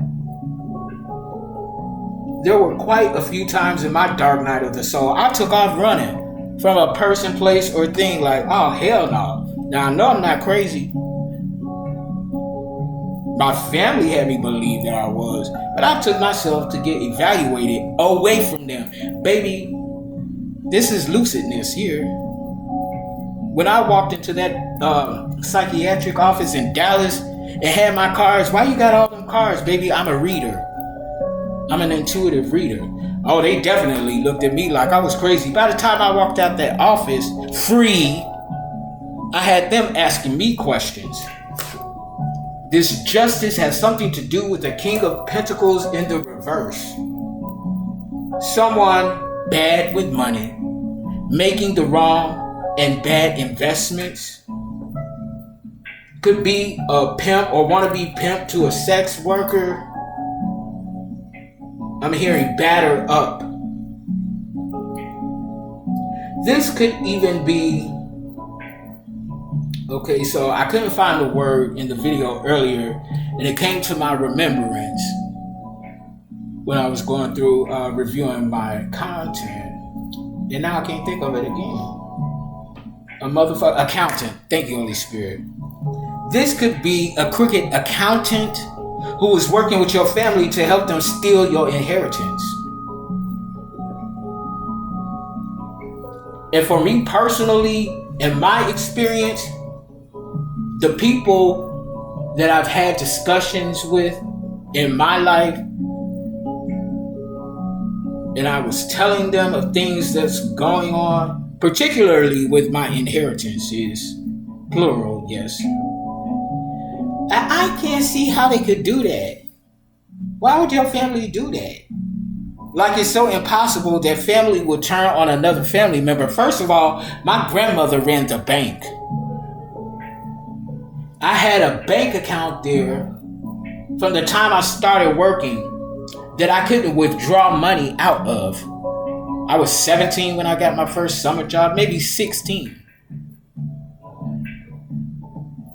There were quite a few times in my dark night of the soul, I took off running from a person, place, or thing like, oh, hell no. Now, I know I'm not crazy. My family had me believe that I was, but I took myself to get evaluated away from them. Baby, this is lucidness here. When I walked into that psychiatric office in Dallas and had my cards, why you got all them cards, baby? I'm a reader. I'm an intuitive reader. Oh, they definitely looked at me like I was crazy. By the time I walked out that office free, I had them asking me questions. This justice has something to do with the King of Pentacles in the reverse. Someone bad with money, making the wrong and bad investments. Could be a pimp or wannabe pimp to a sex worker. I'm hearing batter up. This could even be, okay, so I couldn't find the word in the video earlier, and it came to my remembrance when I was going through reviewing my content, and now I can't think of it again. A motherfucker, accountant. Thank you, Holy Spirit. This could be a crooked accountant who is working with your family to help them steal your inheritance. And for me personally, in my experience, the people that I've had discussions with in my life, and I was telling them of things that's going on, particularly with my inheritances, plural, yes. I can't see how they could do that. Why would your family do that? Like, it's so impossible that family would turn on another family member. First of all, my grandmother ran the bank. I had a bank account there from the time I started working that I couldn't withdraw money out of. I was 17 when I got my first summer job, maybe 16.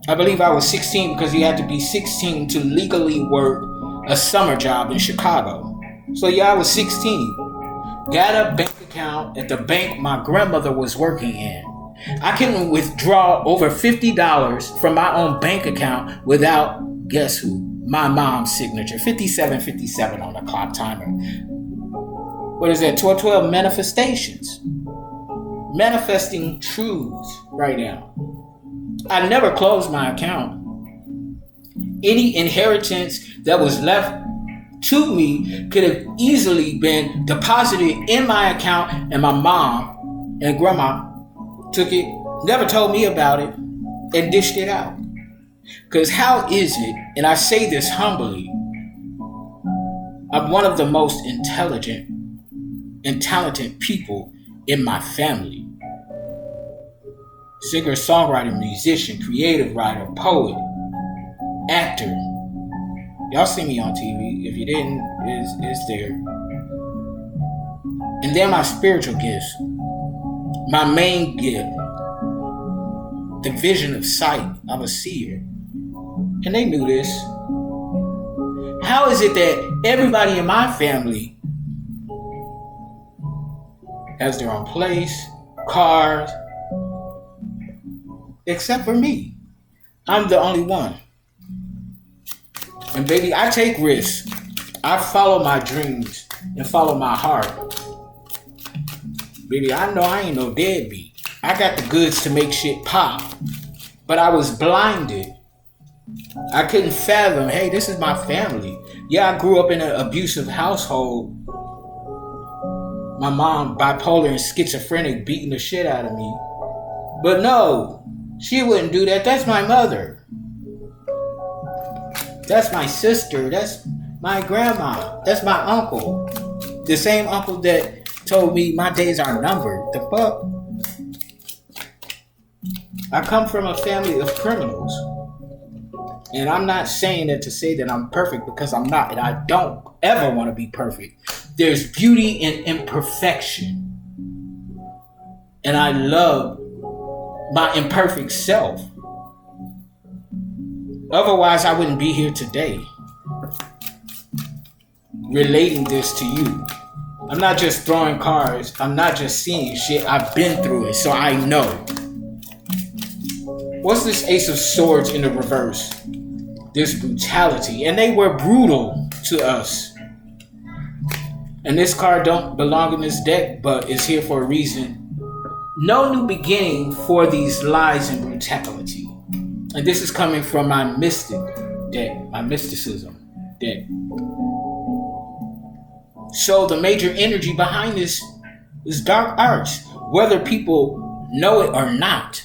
I believe I was 16 because you had to be 16 to legally work a summer job in Chicago. So yeah, I was 16. Got a bank account at the bank my grandmother was working in. I couldn't withdraw over $50 from my own bank account without, guess who? My mom's signature. 5757 on the clock timer. What is that? 1212 manifestations. Manifesting truths right now. I never closed my account. Any inheritance that was left to me could have easily been deposited in my account, and my mom and grandma took it, never told me about it, and dished it out. Because how is it, and I say this humbly, I'm one of the most intelligent and talented people in my family. Singer, songwriter, musician, creative writer, poet, actor. Y'all see me on TV. If you didn't, it's there. And then my spiritual gifts. My main gift. The vision of sight. I'm a seer. And they knew this. How is it that everybody in my family has their own place, cars, except for me? I'm the only one. And baby, I take risks. I follow my dreams and follow my heart. Baby, I know I ain't no deadbeat. I got the goods to make shit pop. But I was blinded. I couldn't fathom, hey, this is my family. Yeah, I grew up in an abusive household. My mom, bipolar and schizophrenic, beating the shit out of me. But no, she wouldn't do that. That's my mother. That's my sister. That's my grandma. That's my uncle. The same uncle that told me my days are numbered. The fuck? I come from a family of criminals. And I'm not saying that to say that I'm perfect, because I'm not. And I don't ever want to be perfect. There's beauty in imperfection. And I love my imperfect self. Otherwise, I wouldn't be here today relating this to you. I'm not just throwing cards. I'm not just seeing shit. I've been through it, so I know. What's this Ace of Swords in the reverse? This brutality. And they were brutal to us. And this card don't belong in this deck, but it's here for a reason. No new beginning for these lies and brutality. And this is coming from my mystic deck, my mysticism deck. So the major energy behind this is dark arts, whether people know it or not.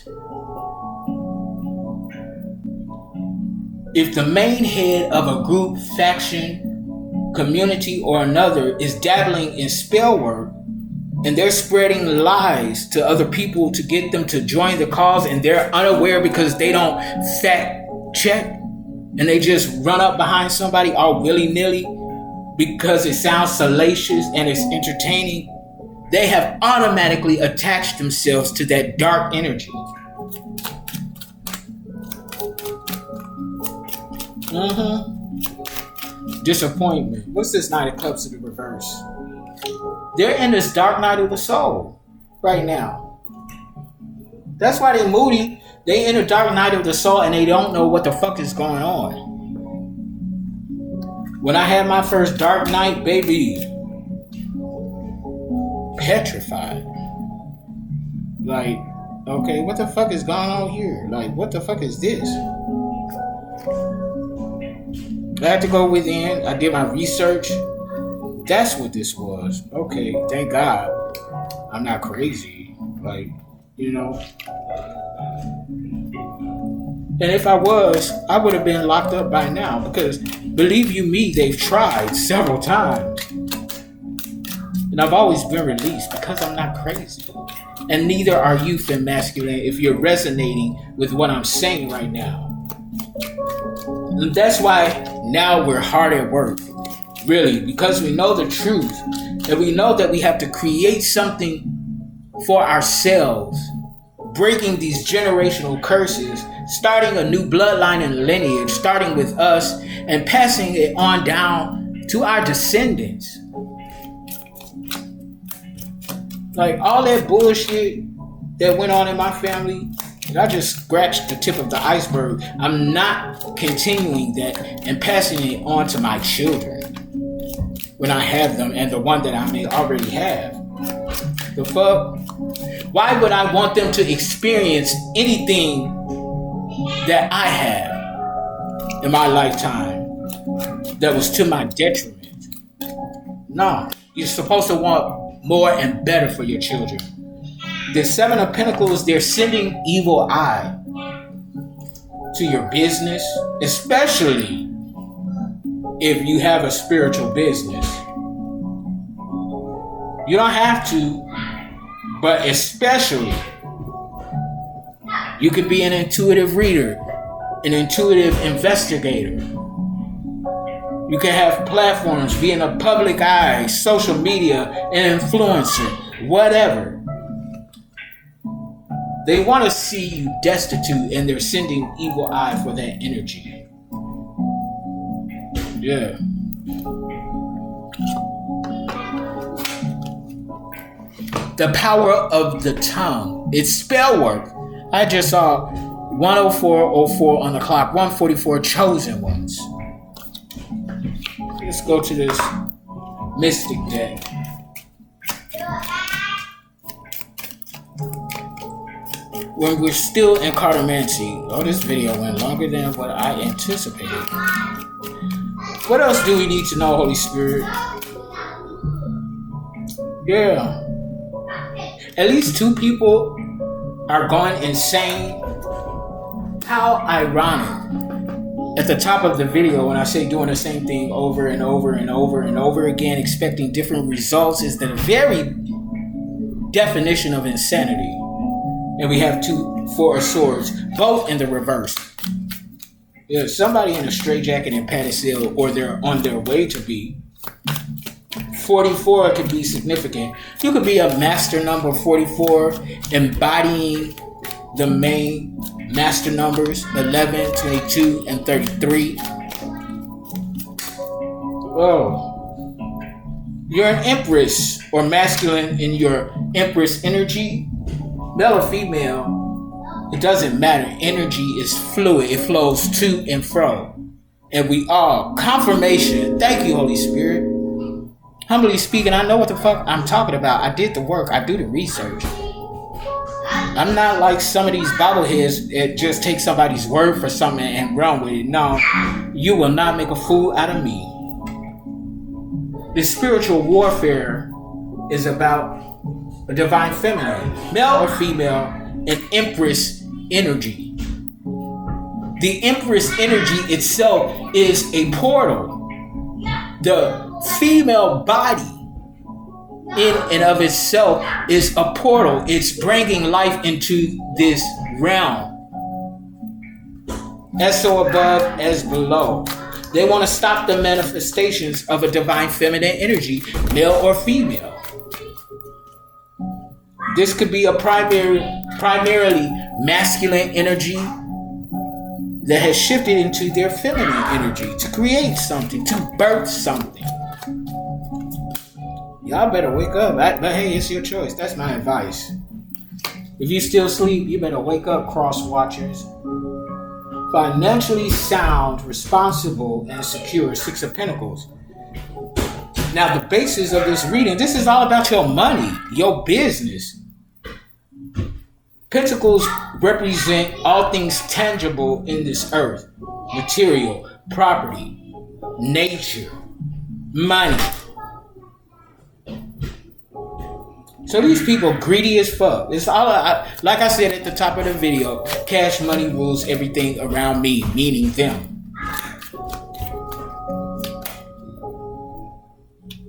If the main head of a group, faction, community, or another is dabbling in spell work, and they're spreading lies to other people to get them to join the cause, and they're unaware because they don't fact check, and they just run up behind somebody all willy-nilly because it sounds salacious and it's entertaining, they have automatically attached themselves to that dark energy. Disappointment. What's this Knight of Cups in the reverse? They're in this dark night of the soul right now. That's why they're moody. They in a dark night of the soul and they don't know what the fuck is going on. When I had my first dark night, baby, petrified. Like, okay, what the fuck is going on here? Like, what the fuck is this? I had to go within. I did my research. That's what this was. Okay, thank God I'm not crazy. Like, you know. And if I was, I would have been locked up by now, because believe you me, they've tried several times. And I've always been released because I'm not crazy. And neither are you, femme masculine, if you're resonating with what I'm saying right now. And that's why now we're hard at work. Really, because we know the truth. And we know that we have to create something for ourselves. Breaking these generational curses. Starting a new bloodline and lineage. Starting with us. And passing it on down to our descendants. Like all that bullshit that went on in my family, I just scratched the tip of the iceberg. I'm not continuing that and passing it on to my children when I have them, and the one that I may already have. The fuck? Why would I want them to experience anything that I have in my lifetime that was to my detriment? No, you're supposed to want more and better for your children. The Seven of Pentacles, they're sending evil eye to your business, especially if you have a spiritual business. You don't have to, but especially, you could be an intuitive reader, an intuitive investigator. You can have platforms, be in a public eye, social media, an influencer, whatever. They want to see you destitute, and they're sending evil eye for that energy. Yeah. The power of the tongue. It's spell work. I just saw 104:04 on the clock, 144 chosen ones. Let's go to this mystic deck. When we're still in cartomancy. Oh, this video went longer than what I anticipated. What else do we need to know, Holy Spirit? Yeah. At least 2 people are going insane. How ironic. At the top of the video, when I say doing the same thing over and over and over and over again, expecting different results, is the very definition of insanity. And we have 2 Four of Swords, both in the reverse. Yeah, somebody in a straitjacket in Paddysville, or they're on their way to be. 44 could be significant. You could be a master number 44, embodying the main master numbers 11, 22, and 33. Oh. You're an empress, or masculine in your empress energy. Male or female, it doesn't matter. Energy is fluid. It flows to and fro. And we all, confirmation. Thank you, Holy Spirit. Humbly speaking, I know what the fuck I'm talking about. I did the work. I do the research. I'm not like some of these bobbleheads that just take somebody's word for something and run with it. No, you will not make a fool out of me. This spiritual warfare is about a divine feminine, male or female, and empress energy. The empress energy itself is a portal. The female body in and of itself is a portal. It's bringing life into this realm. As so above as below. They want to stop the manifestations of a divine feminine energy, male or female. This could be a primarily masculine energy that has shifted into their feminine energy to create something, to birth something. Y'all better wake up. But hey, it's your choice. That's my advice. If you still sleep, you better wake up, cross watchers. Financially sound, responsible, and secure. 6 of Pentacles. Now, the basis of this reading, this is all about your money, your business. Pentacles represent all things tangible in this earth. Material, property, nature, money. So these people greedy as fuck. It's all like I said at the top of the video, cash money rules everything around me, meaning them.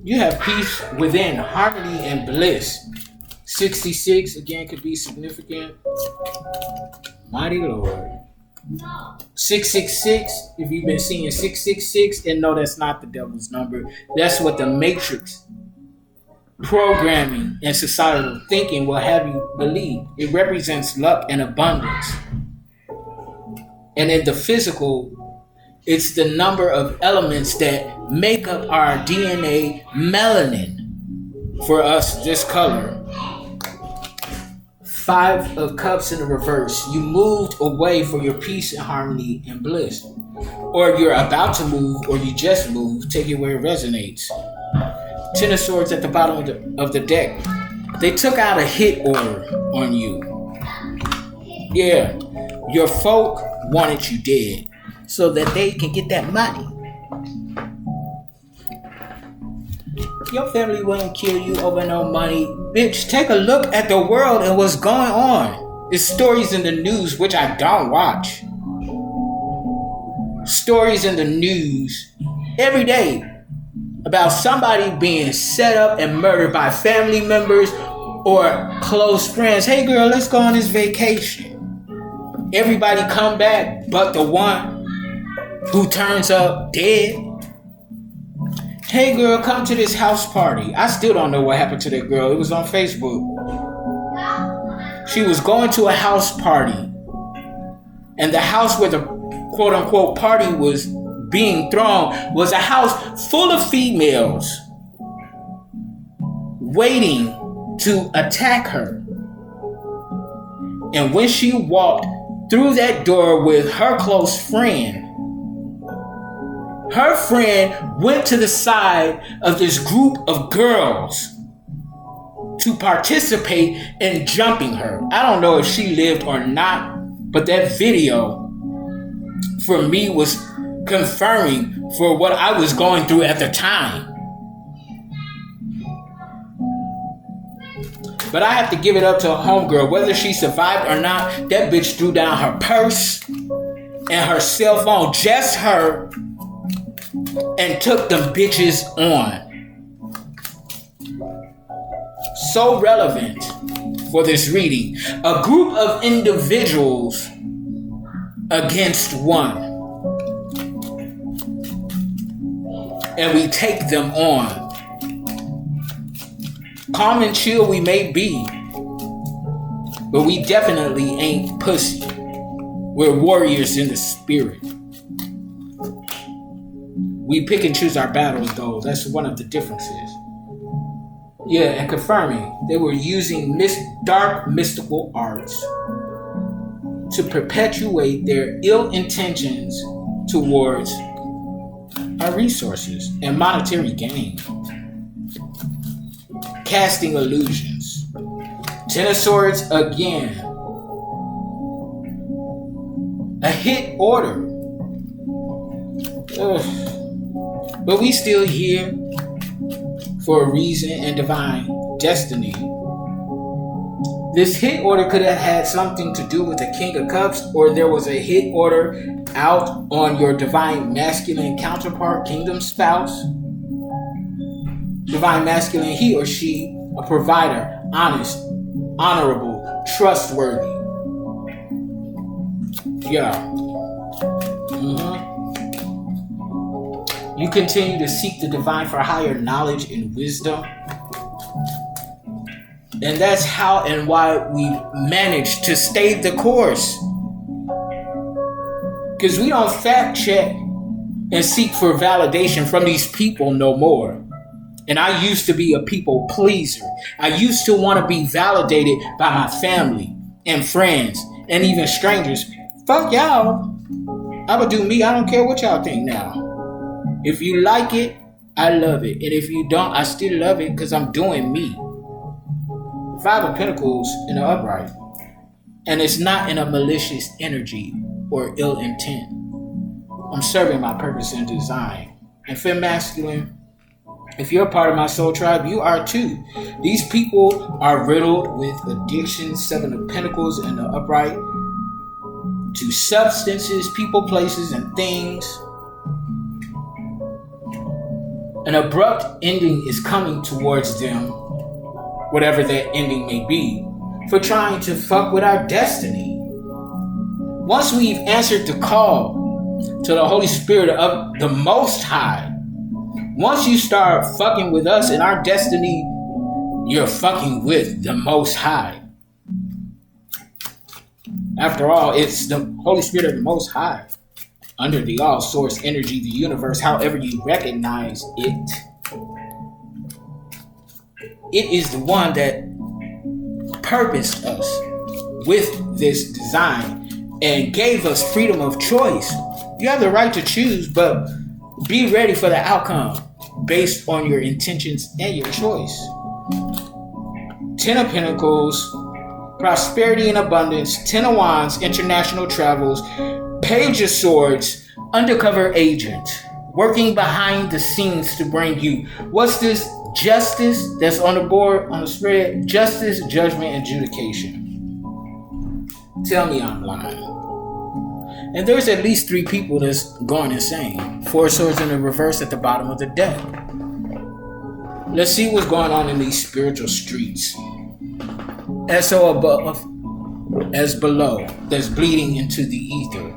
You have peace within, harmony and bliss. 66 again could be significant. Mighty Lord. 666, if you've been seeing 666, and no, that's not the devil's number. That's what the matrix programming and societal thinking will have you believe. It represents luck and abundance. And in the physical, it's the number of elements that make up our DNA, melanin. For us, this color. 5 of Cups in the reverse. You moved away for your peace and harmony and bliss. Or you're about to move, or you just moved. Take it where it resonates. 10 of Swords at the bottom of the deck. They took out a hit order on you. Yeah. Your folk wanted you dead so that they can get that money. Your family wouldn't kill you over no money. Bitch, take a look at the world and what's going on. There's stories in the news, which I don't watch. Stories in the news every day about somebody being set up and murdered by family members or close friends. Hey girl, let's go on this vacation. Everybody come back but the one who turns up dead. Hey girl, come to this house party. I still don't know what happened to that girl. It was on Facebook. She was going to a house party. And the house where the quote unquote party was being thrown was a house full of females waiting to attack her. And when she walked through that door with her close friend, her friend went to the side of this group of girls to participate in jumping her. I don't know if she lived or not, but that video for me was confirming for what I was going through at the time. But I have to give it up to a homegirl. Whether she survived or not, that bitch threw down her purse and her cell phone, just her, and took them bitches on. So relevant for this reading. A group of individuals against one. And we take them on. Calm and chill we may be, but we definitely ain't pussy. We're warriors in the spirit. We pick and choose our battles, though. That's one of the differences. Yeah, and confirming, they were using dark mystical arts to perpetuate their ill intentions towards our resources and monetary gain. Casting illusions. Ten of Swords again. A hit order. Ugh. But we still here for a reason and divine destiny. This hit order could have had something to do with the King of Cups, or there was a hit order out on your divine masculine counterpart, kingdom spouse. Divine masculine, he or she, a provider, honest, honorable, trustworthy. Yeah. You continue to seek the divine for higher knowledge and wisdom. And that's how and why we managed to stay the course. Because we don't fact check and seek for validation from these people no more. And I used to be a people pleaser. I used to want to be validated by my family and friends and even strangers. Fuck y'all. I'ma do me. I don't care what y'all think now. If you like it, I love it. And if you don't, I still love it because I'm doing me. Five of Pentacles in the upright. And it's not in a malicious energy or ill intent. I'm serving my purpose and design. And femme masculine, if you're a part of my soul tribe, you are too. These people are riddled with addiction, Seven of Pentacles in the upright, to substances, people, places, and things. An abrupt ending is coming towards them, whatever that ending may be, for trying to fuck with our destiny. Once we've answered the call to the Holy Spirit of the Most High, once you start fucking with us and our destiny, you're fucking with the Most High. After all, it's the Holy Spirit of the Most High, under the all source energy, the universe, however you recognize it. It is the one that purposed us with this design and gave us freedom of choice. You have the right to choose, but be ready for the outcome based on your intentions and your choice. Ten of Pentacles, prosperity and abundance. Ten of Wands, international travels. Page of Swords, undercover agent, working behind the scenes to bring you. What's this? Justice that's on the board, on the spread. Justice, judgment, and adjudication. Tell me I'm lying. And there's at least 3 people that's going insane. 4 swords in the reverse at the bottom of the deck. Let's see what's going on in these spiritual streets. As so above, as below, that's bleeding into the ether.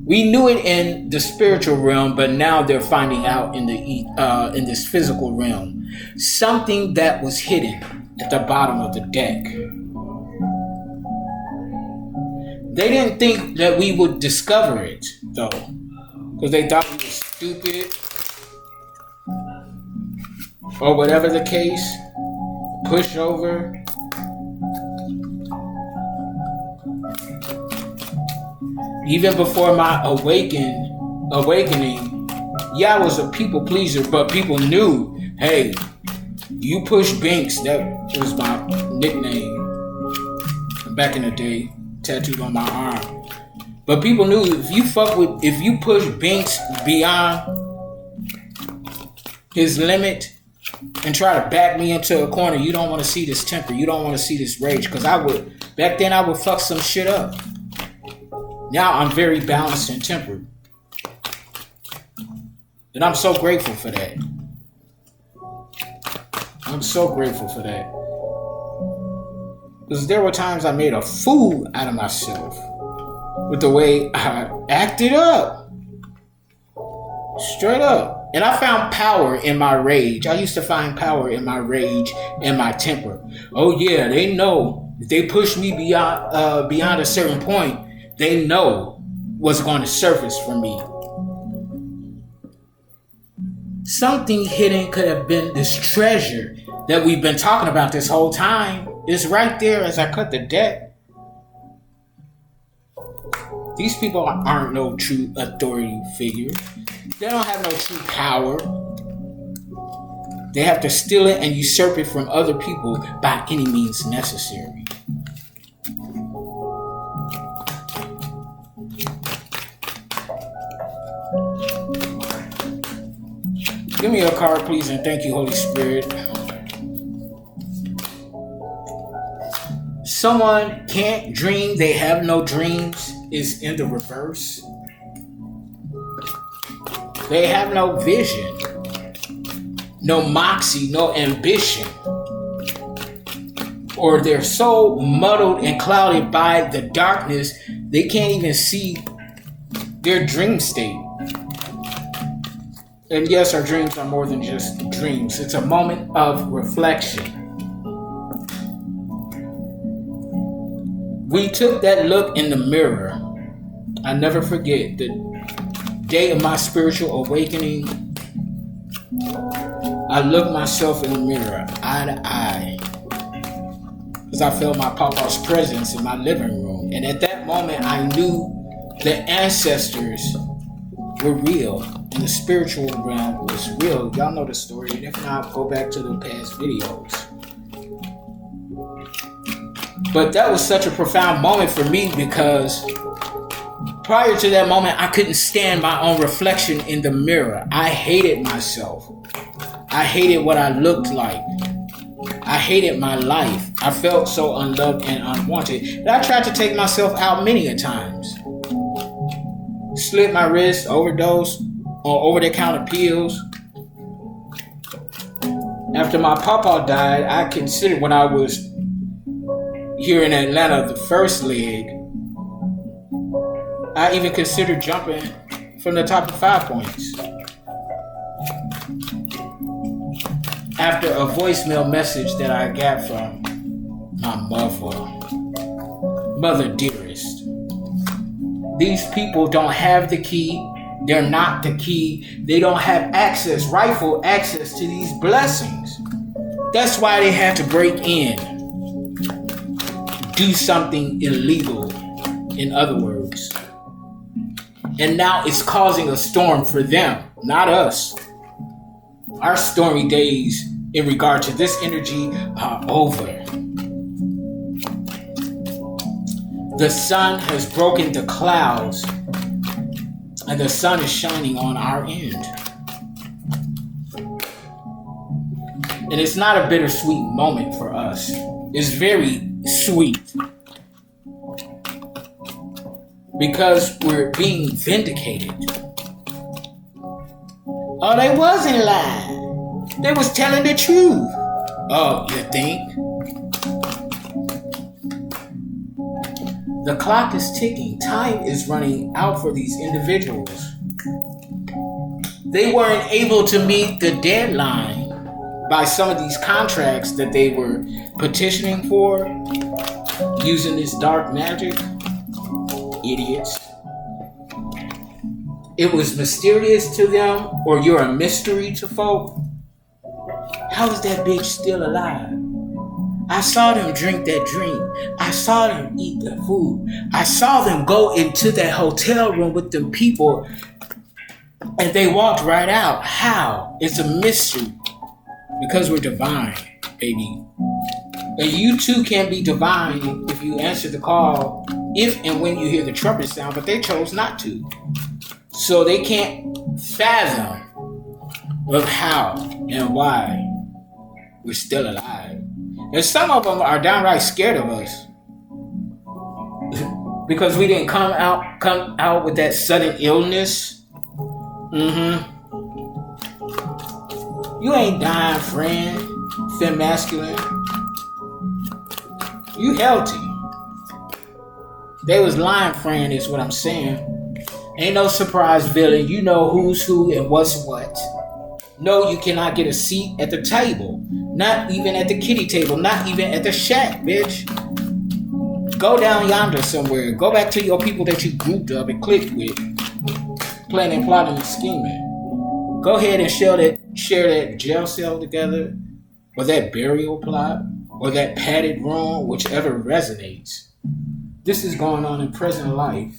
We knew it in the spiritual realm, but now they're finding out in in this physical realm. Something that was hidden at the bottom of the deck. They didn't think that we would discover it, though. because they thought we were stupid or whatever the case, pushover. Even before my awakening, yeah, I was a people pleaser, but people knew, hey, you push Binks. That was my nickname back in the day, tattooed on my arm. But people knew if you push Binks beyond his limit and try to back me into a corner, you don't want to see this temper. You don't want to see this rage. Because back then I would fuck some shit up. Now I'm very balanced and tempered. And I'm so grateful for that. I'm so grateful for that. Because there were times I made a fool out of myself with the way I acted up. Straight up. And I found power in my rage. I used to find power in my rage and my temper. Oh yeah, they know if they push me beyond a certain point, they know what's going to surface for me. Something hidden could have been this treasure that we've been talking about this whole time. It's right there as I cut the deck. These people aren't no true authority figure. They don't have no true power. They have to steal it and usurp it from other people by any means necessary. Give me a card, please, and thank you, Holy Spirit. Someone can't dream, they have no dreams is in the reverse. They have no vision, no moxie, no ambition. Or they're so muddled and clouded by the darkness, they can't even see their dream state. And yes, our dreams are more than just dreams. It's a moment of reflection. We took that look in the mirror. I never forget the day of my spiritual awakening. I looked myself in the mirror, eye to eye, because I felt my papa's presence in my living room. And at that moment, I knew the ancestors were real. And the spiritual realm was real. Y'all know the story. And if not, go back to the past videos. But that was such a profound moment for me because prior to that moment, I couldn't stand my own reflection in the mirror. I hated myself. I hated what I looked like. I hated my life. I felt so unloved and unwanted. And I tried to take myself out many a times. Slit my wrist, overdosed on over-the-counter pills. After my papa died, I considered when I was here in Atlanta, the first leg, I even considered jumping from the top of 5 Points. After a voicemail message that I got from my mother dearest. These people don't have the key. They're not the key. They don't have access, rightful access to these blessings. That's why they had to break in. Do something illegal, in other words. And now it's causing a storm for them, not us. Our stormy days in regard to this energy are over. The sun has broken the clouds and the sun is shining on our end. And it's not a bittersweet moment for us. It's very sweet. Because we're being vindicated. Oh, they wasn't lying. They was telling the truth. Oh, you think? The clock is ticking. Time is running out for these individuals. They weren't able to meet the deadline by some of these contracts that they were petitioning for using this dark magic. Idiots. it was mysterious to them, or you're a mystery to folk, how is that bitch still alive? I saw them drink that drink. I saw them eat the food. I saw them go into that hotel room with them people, and they walked right out. How? It's a mystery. Because we're divine, baby. And you too can be divine if you answer the call, if and when you hear the trumpet sound, but they chose not to. So they can't fathom of how and why we're still alive. And some of them are downright scared of us. Because we didn't come out with that sudden illness. You ain't dying, friend. Femme masculine. You healthy. They was lying, friend, is what I'm saying. Ain't no surprise villain. You know who's who and what's what. No, you cannot get a seat at the table. Not even at the kiddie table. Not even at the shack, bitch. Go down yonder somewhere. Go back to your people that you grouped up and clicked with. Planning, plotting, and scheming. Go ahead and share that jail cell together. Or that burial plot. Or that padded room. Whichever resonates. This is going on in present life.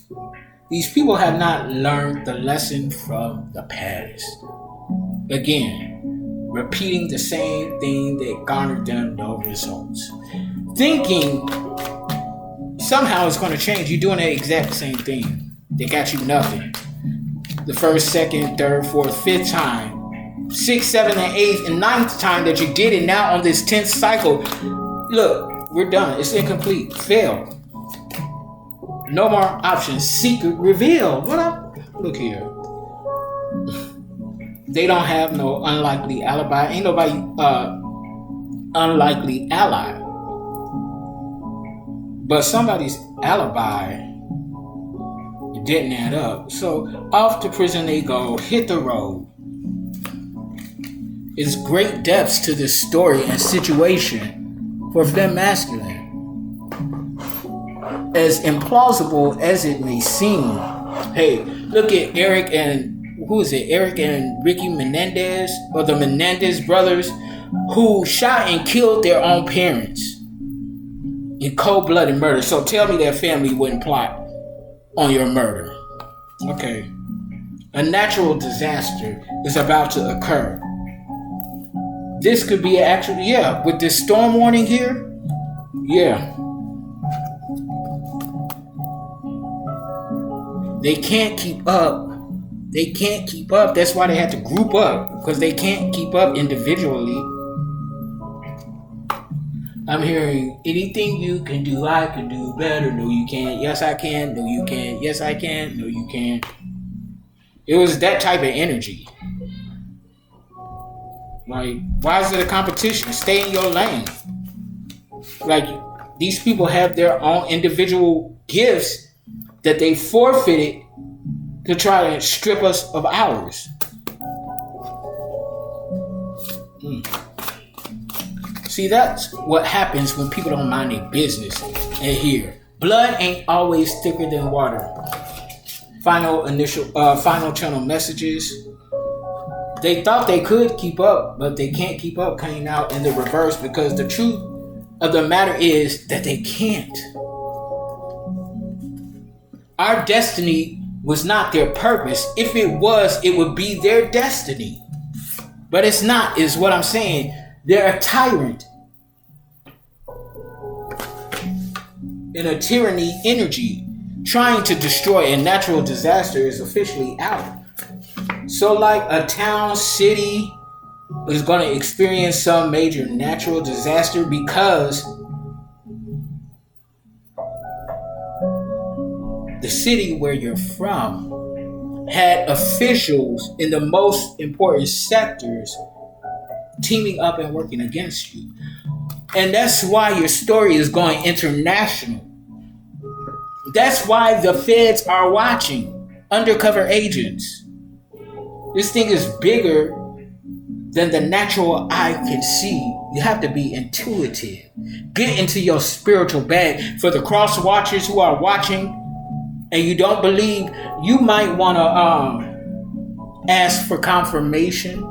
These people have not learned the lesson from the past. Again, repeating the same thing that garnered them no results. Thinking somehow it's going to change. You're doing the exact same thing. They got you nothing. The first, second, third, fourth, fifth time, sixth, seventh, and eighth, and ninth time that you did it, now on this 10th cycle, look, we're done. It's incomplete. Failed. No more options. Secret revealed. What up? Look here. They don't have no unlikely alibi. Ain't nobody unlikely ally. But somebody's alibi didn't add up. So off to prison they go. Hit the road. It's great depths to this story and situation for them masculine. As implausible as it may seem. Hey, look at Eric and Eric and Ricky Menendez, or the Menendez brothers, who shot and killed their own parents in cold-blooded murder. So tell me that family wouldn't plot on your murder. Okay. A natural disaster is about to occur. This could be actually, with this storm warning here, they can't keep up. That's why they had to group up, because they can't keep up individually. I'm hearing anything you can do, I can do better. No, you can't. Yes, I can. No, you can't. Yes, I can. No, you can't. It was that type of energy. Like, why is it a competition? Stay in your lane. Like, these people have their own individual gifts that they forfeited to try to strip us of ours. See, that's what happens when people don't mind their business. And here, blood ain't always thicker than water. Final channel messages. They thought they could keep up, but they can't keep up, coming out in the reverse, because the truth of the matter is that they can't. Our destiny was not their purpose. If it was, it would be their destiny. But it's not, is what I'm saying. They're a tyrant. In a tyranny energy, trying to destroy a natural disaster is officially out. So like a town, city is going to experience some major natural disaster because the city where you're from had officials in the most important sectors teaming up and working against you. And that's why your story is going international. That's why the feds are watching. Undercover agents. This thing is bigger than the natural eye can see. You have to be intuitive. Get into your spiritual bag. For the cross watchers who are watching and you don't believe, you might want to Ask for confirmation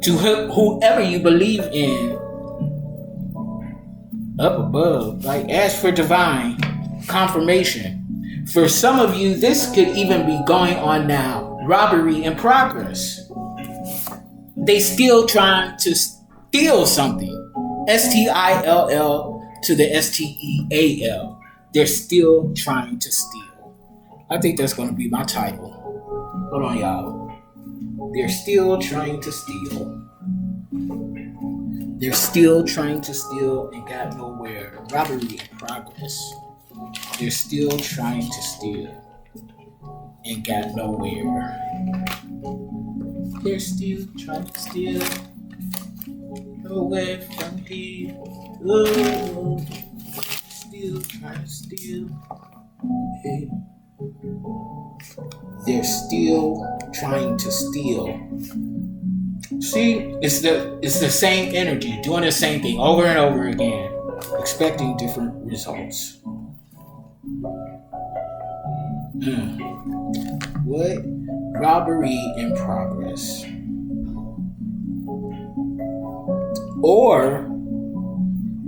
to whoever you believe in up above. Like, ask for divine confirmation. For some of you, this could even be going on now. Robbery in progress. They still trying to steal something. STILL to the STEAL. They're still trying to steal. I think that's going to be my title. Hold on, y'all. They're still trying to steal. They're still trying to steal and got nowhere. Robbery in progress. They're still trying to steal and got nowhere. They're still trying to steal away from here. Oh, still trying to steal. Hey. They're still trying to steal. See, it's the same energy, doing the same thing over and over again, expecting different results. What? Robbery in progress. Or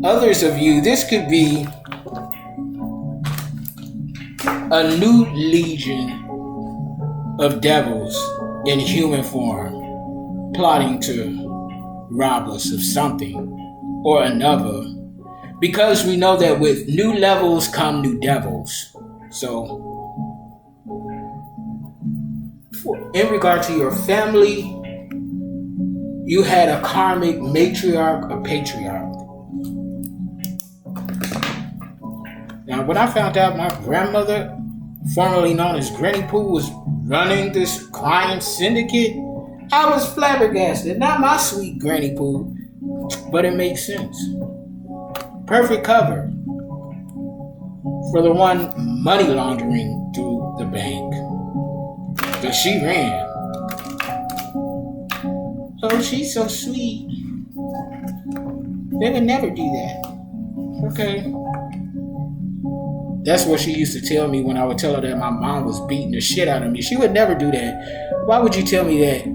others of you, this could be a new legion of devils in human form plotting to rob us of something or another, because we know that with new levels come new devils. So in regard to your family, you had a karmic matriarch or patriarch. Now, when I found out my grandmother, formerly known as Granny Pooh, was running this crime syndicate, I was flabbergasted. Not my sweet Granny Pooh, but it makes sense. Perfect cover for the one money laundering through the bank. But she ran. Oh, she's so sweet. They would never do that. Okay. That's what she used to tell me when I would tell her that my mom was beating the shit out of me. She would never do that. Why would you tell me that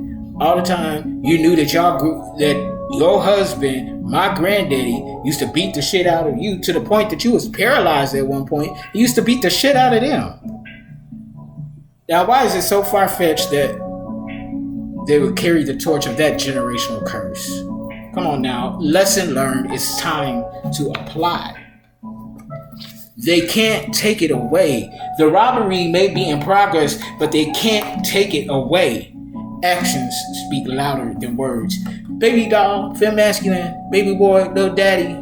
all the time? You knew that that your husband, my granddaddy, used to beat the shit out of you to the point that you was paralyzed at one point. He used to beat the shit out of them. Now, why is it so far-fetched that they would carry the torch of that generational curse? Come on now. Lesson learned. It's time to apply. They can't take it away. The robbery may be in progress, but they can't take it away. Actions speak louder than words. Baby doll, femme masculine, baby boy, little daddy,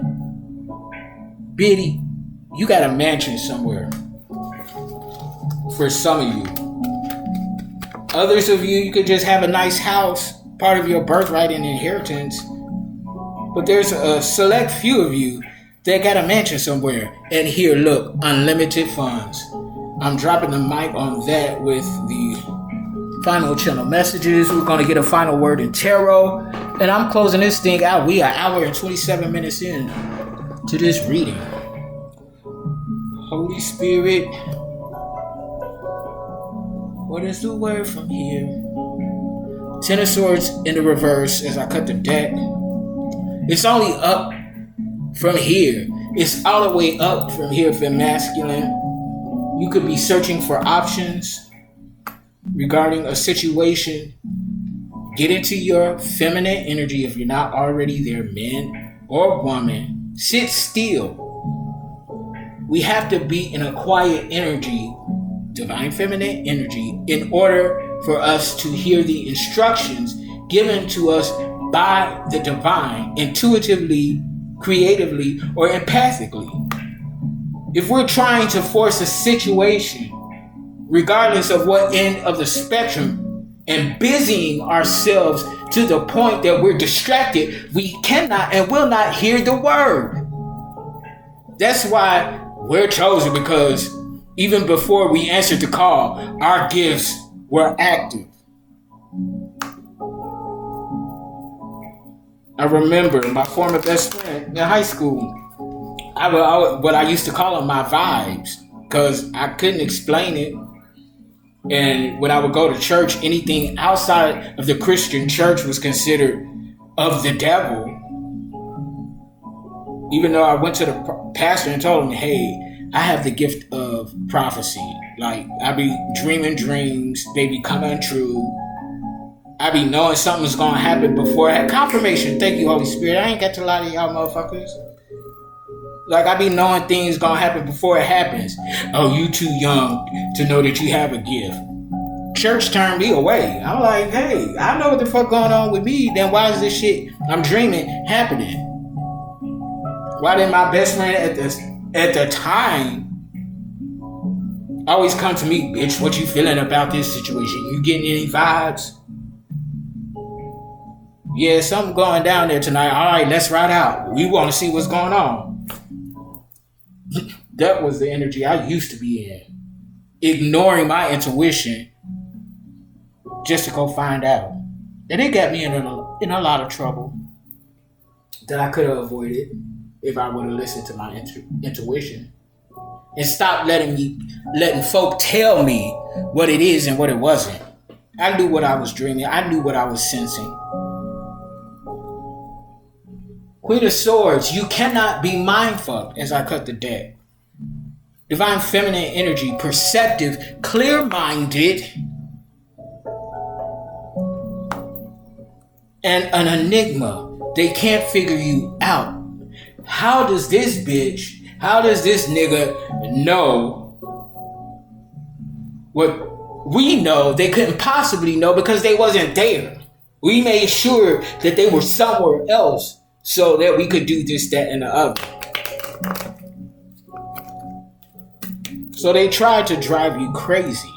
Biddy, you got a mansion somewhere. For some of you. Others of you, you could just have a nice house, part of your birthright and inheritance. But there's a select few of you that got a mansion somewhere. And here, look, unlimited funds. I'm dropping the mic on that with the final channel messages. We're going to get a final word in tarot. And I'm closing this thing out. We are an hour and 27 minutes in to this reading. Holy Spirit, what is the word from here? Ten of Swords in the reverse as I cut the deck. It's only up from here. It's all the way up from here for masculine. You could be searching for options regarding a situation. Get into your feminine energy if you're not already there, men or woman. Sit still. We have to be in a quiet energy, divine feminine energy, in order for us to hear the instructions given to us by the divine, intuitively, creatively, or empathically. If we're trying to force a situation, regardless of what end of the spectrum, and busying ourselves to the point that we're distracted, we cannot and will not hear the word. That's why we're chosen, because even before we answered the call, our gifts were active. I remember my former best friend in high school. What I used to call them my vibes, because I couldn't explain it. And when I would go to church, anything outside of the Christian church was considered of the devil. Even though I went to the pastor and told him, hey, I have the gift of prophecy. Like, I be dreaming dreams, they be coming true. I be knowing something's gonna happen before I had confirmation. Thank you, Holy Spirit. I ain't got to lie to y'all motherfuckers. Like, I be knowing things gonna happen before it happens. Oh, you too young to know that you have a gift. Church turned me away. I'm like, hey, I know what the fuck going on with me. Then why is this shit I'm dreaming happening? Why did my best friend at the time always come to me, bitch, what you feeling about this situation? You getting any vibes? Yeah, something going down there tonight. All right, let's ride out. We want to see what's going on. That was the energy I used to be in. Ignoring my intuition just to go find out. And it got me in a lot of trouble that I could have avoided if I would have listened to my intuition and stopped letting folk tell me what it is and what it wasn't. I knew what I was dreaming. I knew what I was sensing. Queen of Swords, you cannot be mindfucked as I cut the deck. Divine feminine energy, perceptive, clear-minded, and an enigma. They can't figure you out. How does this nigga know what we know they couldn't possibly know because they wasn't there? We made sure that they were somewhere else so that we could do this, that, and the other. So they tried to drive you crazy,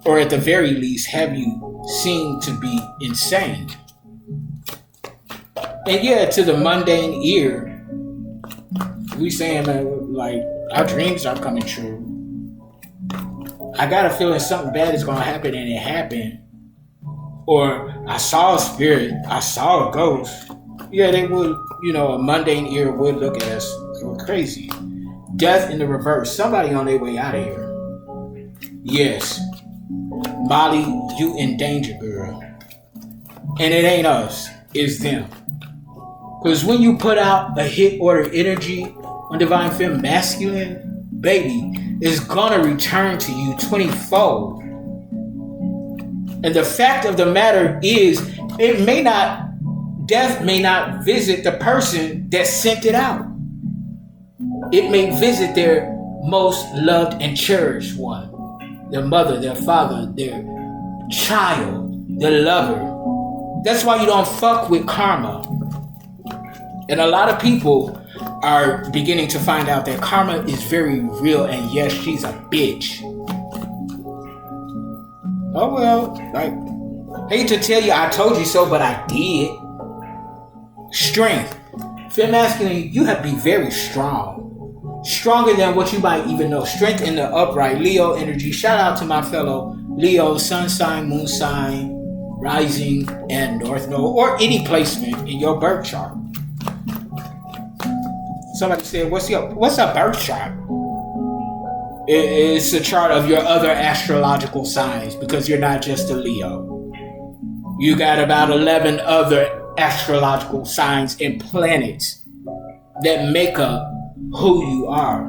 or at the very least have you seem to be insane. And yeah, to the mundane ear, we saying like our dreams are coming true. I got a feeling something bad is gonna happen, and it happened. Or I saw a spirit, I saw a ghost. Yeah, they would, a mundane ear would look at us crazy. Death in the reverse. Somebody on their way out of here. Yes. Molly, you in danger, girl. And it ain't us, it's them. Because when you put out a hit order energy on Divine Femme Masculine, baby, it's gonna return to you 20-fold. And the fact of the matter is, death may not visit the person that sent it out. It may visit their most loved and cherished one. Their mother, their father, their child, their lover. That's why you don't fuck with karma. And a lot of people are beginning to find out that karma is very real, and yes, she's a bitch. Oh well, hate to tell you I told you so, but I did. Strength. Femme masculine, you have to be very strong. Stronger than what you might even know. Strength in the upright. Leo energy. Shout out to my fellow Leo, sun sign, moon sign, rising, and north node, or any placement in your birth chart. Somebody said, what's a birth chart? It's a chart of your other astrological signs, because you're not just a Leo. You got about 11 other astrological signs and planets that make up who you are.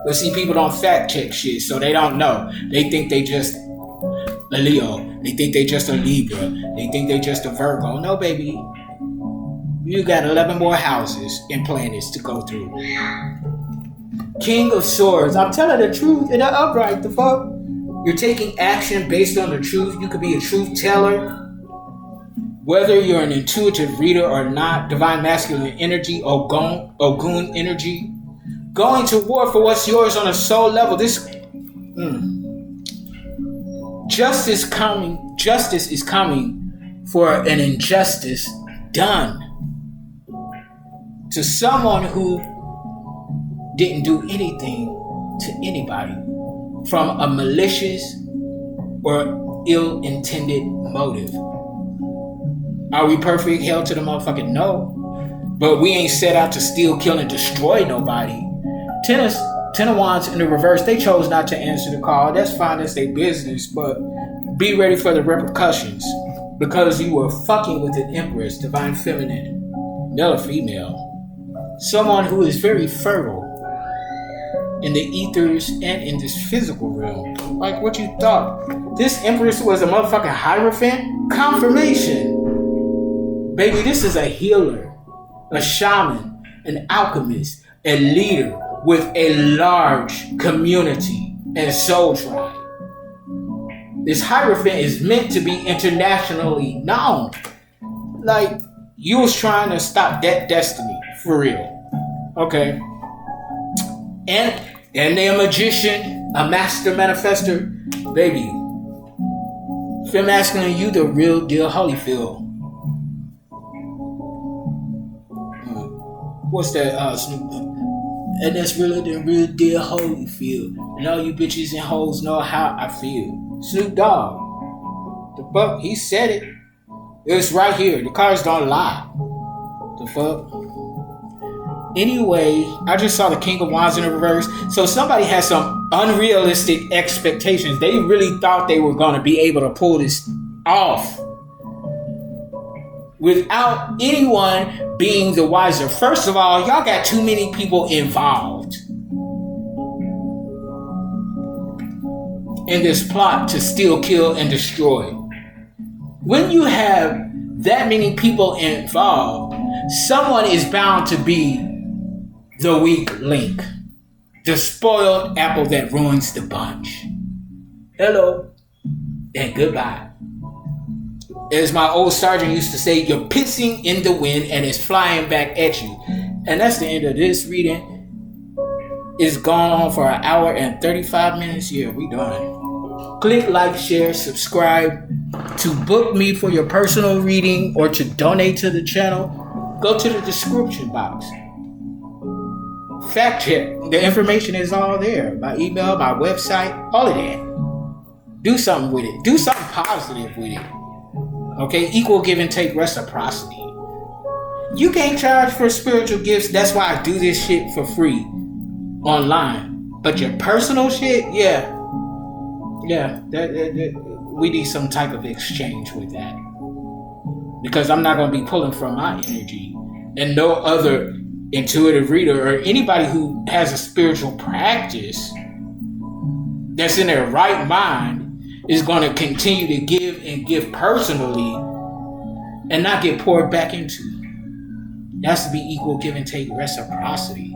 But see, people don't fact check shit, so they don't know. They think they just a Leo. They think they just a Libra. They think they just a Virgo. No, baby. You got 11 more houses and planets to go through. King of Swords. I'm telling the truth in the upright. The fuck? You're taking action based on the truth. You could be a truth teller. Whether you're an intuitive reader or not, divine masculine energy, Ogun energy, going to war for what's yours on a soul level. Justice is coming for an injustice done to someone who didn't do anything to anybody from a malicious or ill-intended motive. Are we perfect? Hell to the motherfucking no. But we ain't set out to steal, kill, and destroy nobody. Ten Ten of Wands in the reverse, they chose not to answer the call. That's fine, that's their business, but be ready for the repercussions because you were fucking with an Empress, divine feminine, male or female. Someone who is very fertile in the ethers and in this physical realm. Like what you thought. This Empress was a motherfucking Hierophant? Confirmation. Baby, this is a healer, a shaman, an alchemist, a leader with a large community and soul tribe. This Hierophant is meant to be internationally known. Like, you was trying to stop that destiny, for real. Okay. And they're a magician, a master manifester. Baby, feel masculine, you the real deal Holyfield. What's that, Snoop? And that's really the real deal Holyfield. And all you bitches and hoes know how I feel. Snoop Dogg. The fuck? He said it. It's right here. The cards don't lie. The fuck? Anyway, I just saw the King of Wands in the reverse. So somebody has some unrealistic expectations. They really thought they were going to be able to pull this off without anyone being the wiser. First of all, y'all got too many people involved in this plot to steal, kill, and destroy. When you have that many people involved, someone is bound to be the weak link, the spoiled apple that ruins the bunch. Hello and goodbye. As my old sergeant used to say, you're pissing in the wind and it's flying back at you. And that's the end of this reading. It's gone on for an hour and 35 minutes. Yeah, we done. Click like, share, subscribe. To book me for your personal reading or to donate to the channel, go to the description box. Fact check. The information is all there. My email, my website, all of that. Do something with it. Do something positive with it. Okay? Equal give and take reciprocity. You can't charge for spiritual gifts. That's why I do this shit for free online. But your personal shit, yeah, we need some type of exchange with that. Because I'm not going to be pulling from my energy. And no other intuitive reader or anybody who has a spiritual practice that's in their right mind is going to continue to give and give personally and not get poured back into. It has to be equal give and take reciprocity.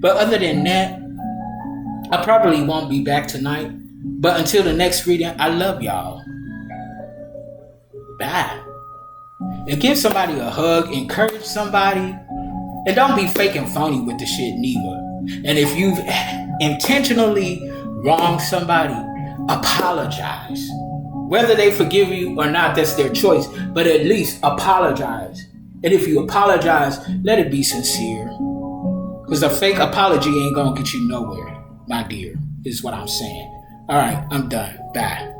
But other than that, I probably won't be back tonight. But until the next reading, I love y'all. Bye. And give somebody a hug, encourage somebody, and don't be fake and phony with the shit neither. And if you've intentionally wronged somebody, apologize. Whether they forgive you or not, that's their choice, but at least apologize. And if you apologize, let it be sincere. Because a fake apology ain't gonna get you nowhere, my dear, is what I'm saying. Alright, I'm done. Bye.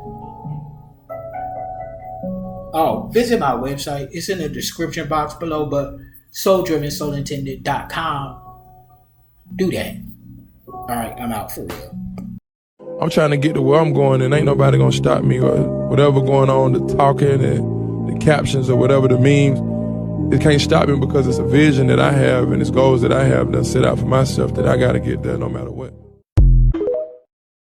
Oh, visit my website. It's in the description box below, but souldrivensoulintended.com. Do that. Alright, I'm out for real. I'm trying to get to where I'm going, and ain't nobody gonna stop me or whatever going on, the talking and the captions or whatever the memes. It can't stop me because it's a vision that I have and it's goals that I have that I set out for myself that I gotta get there no matter what.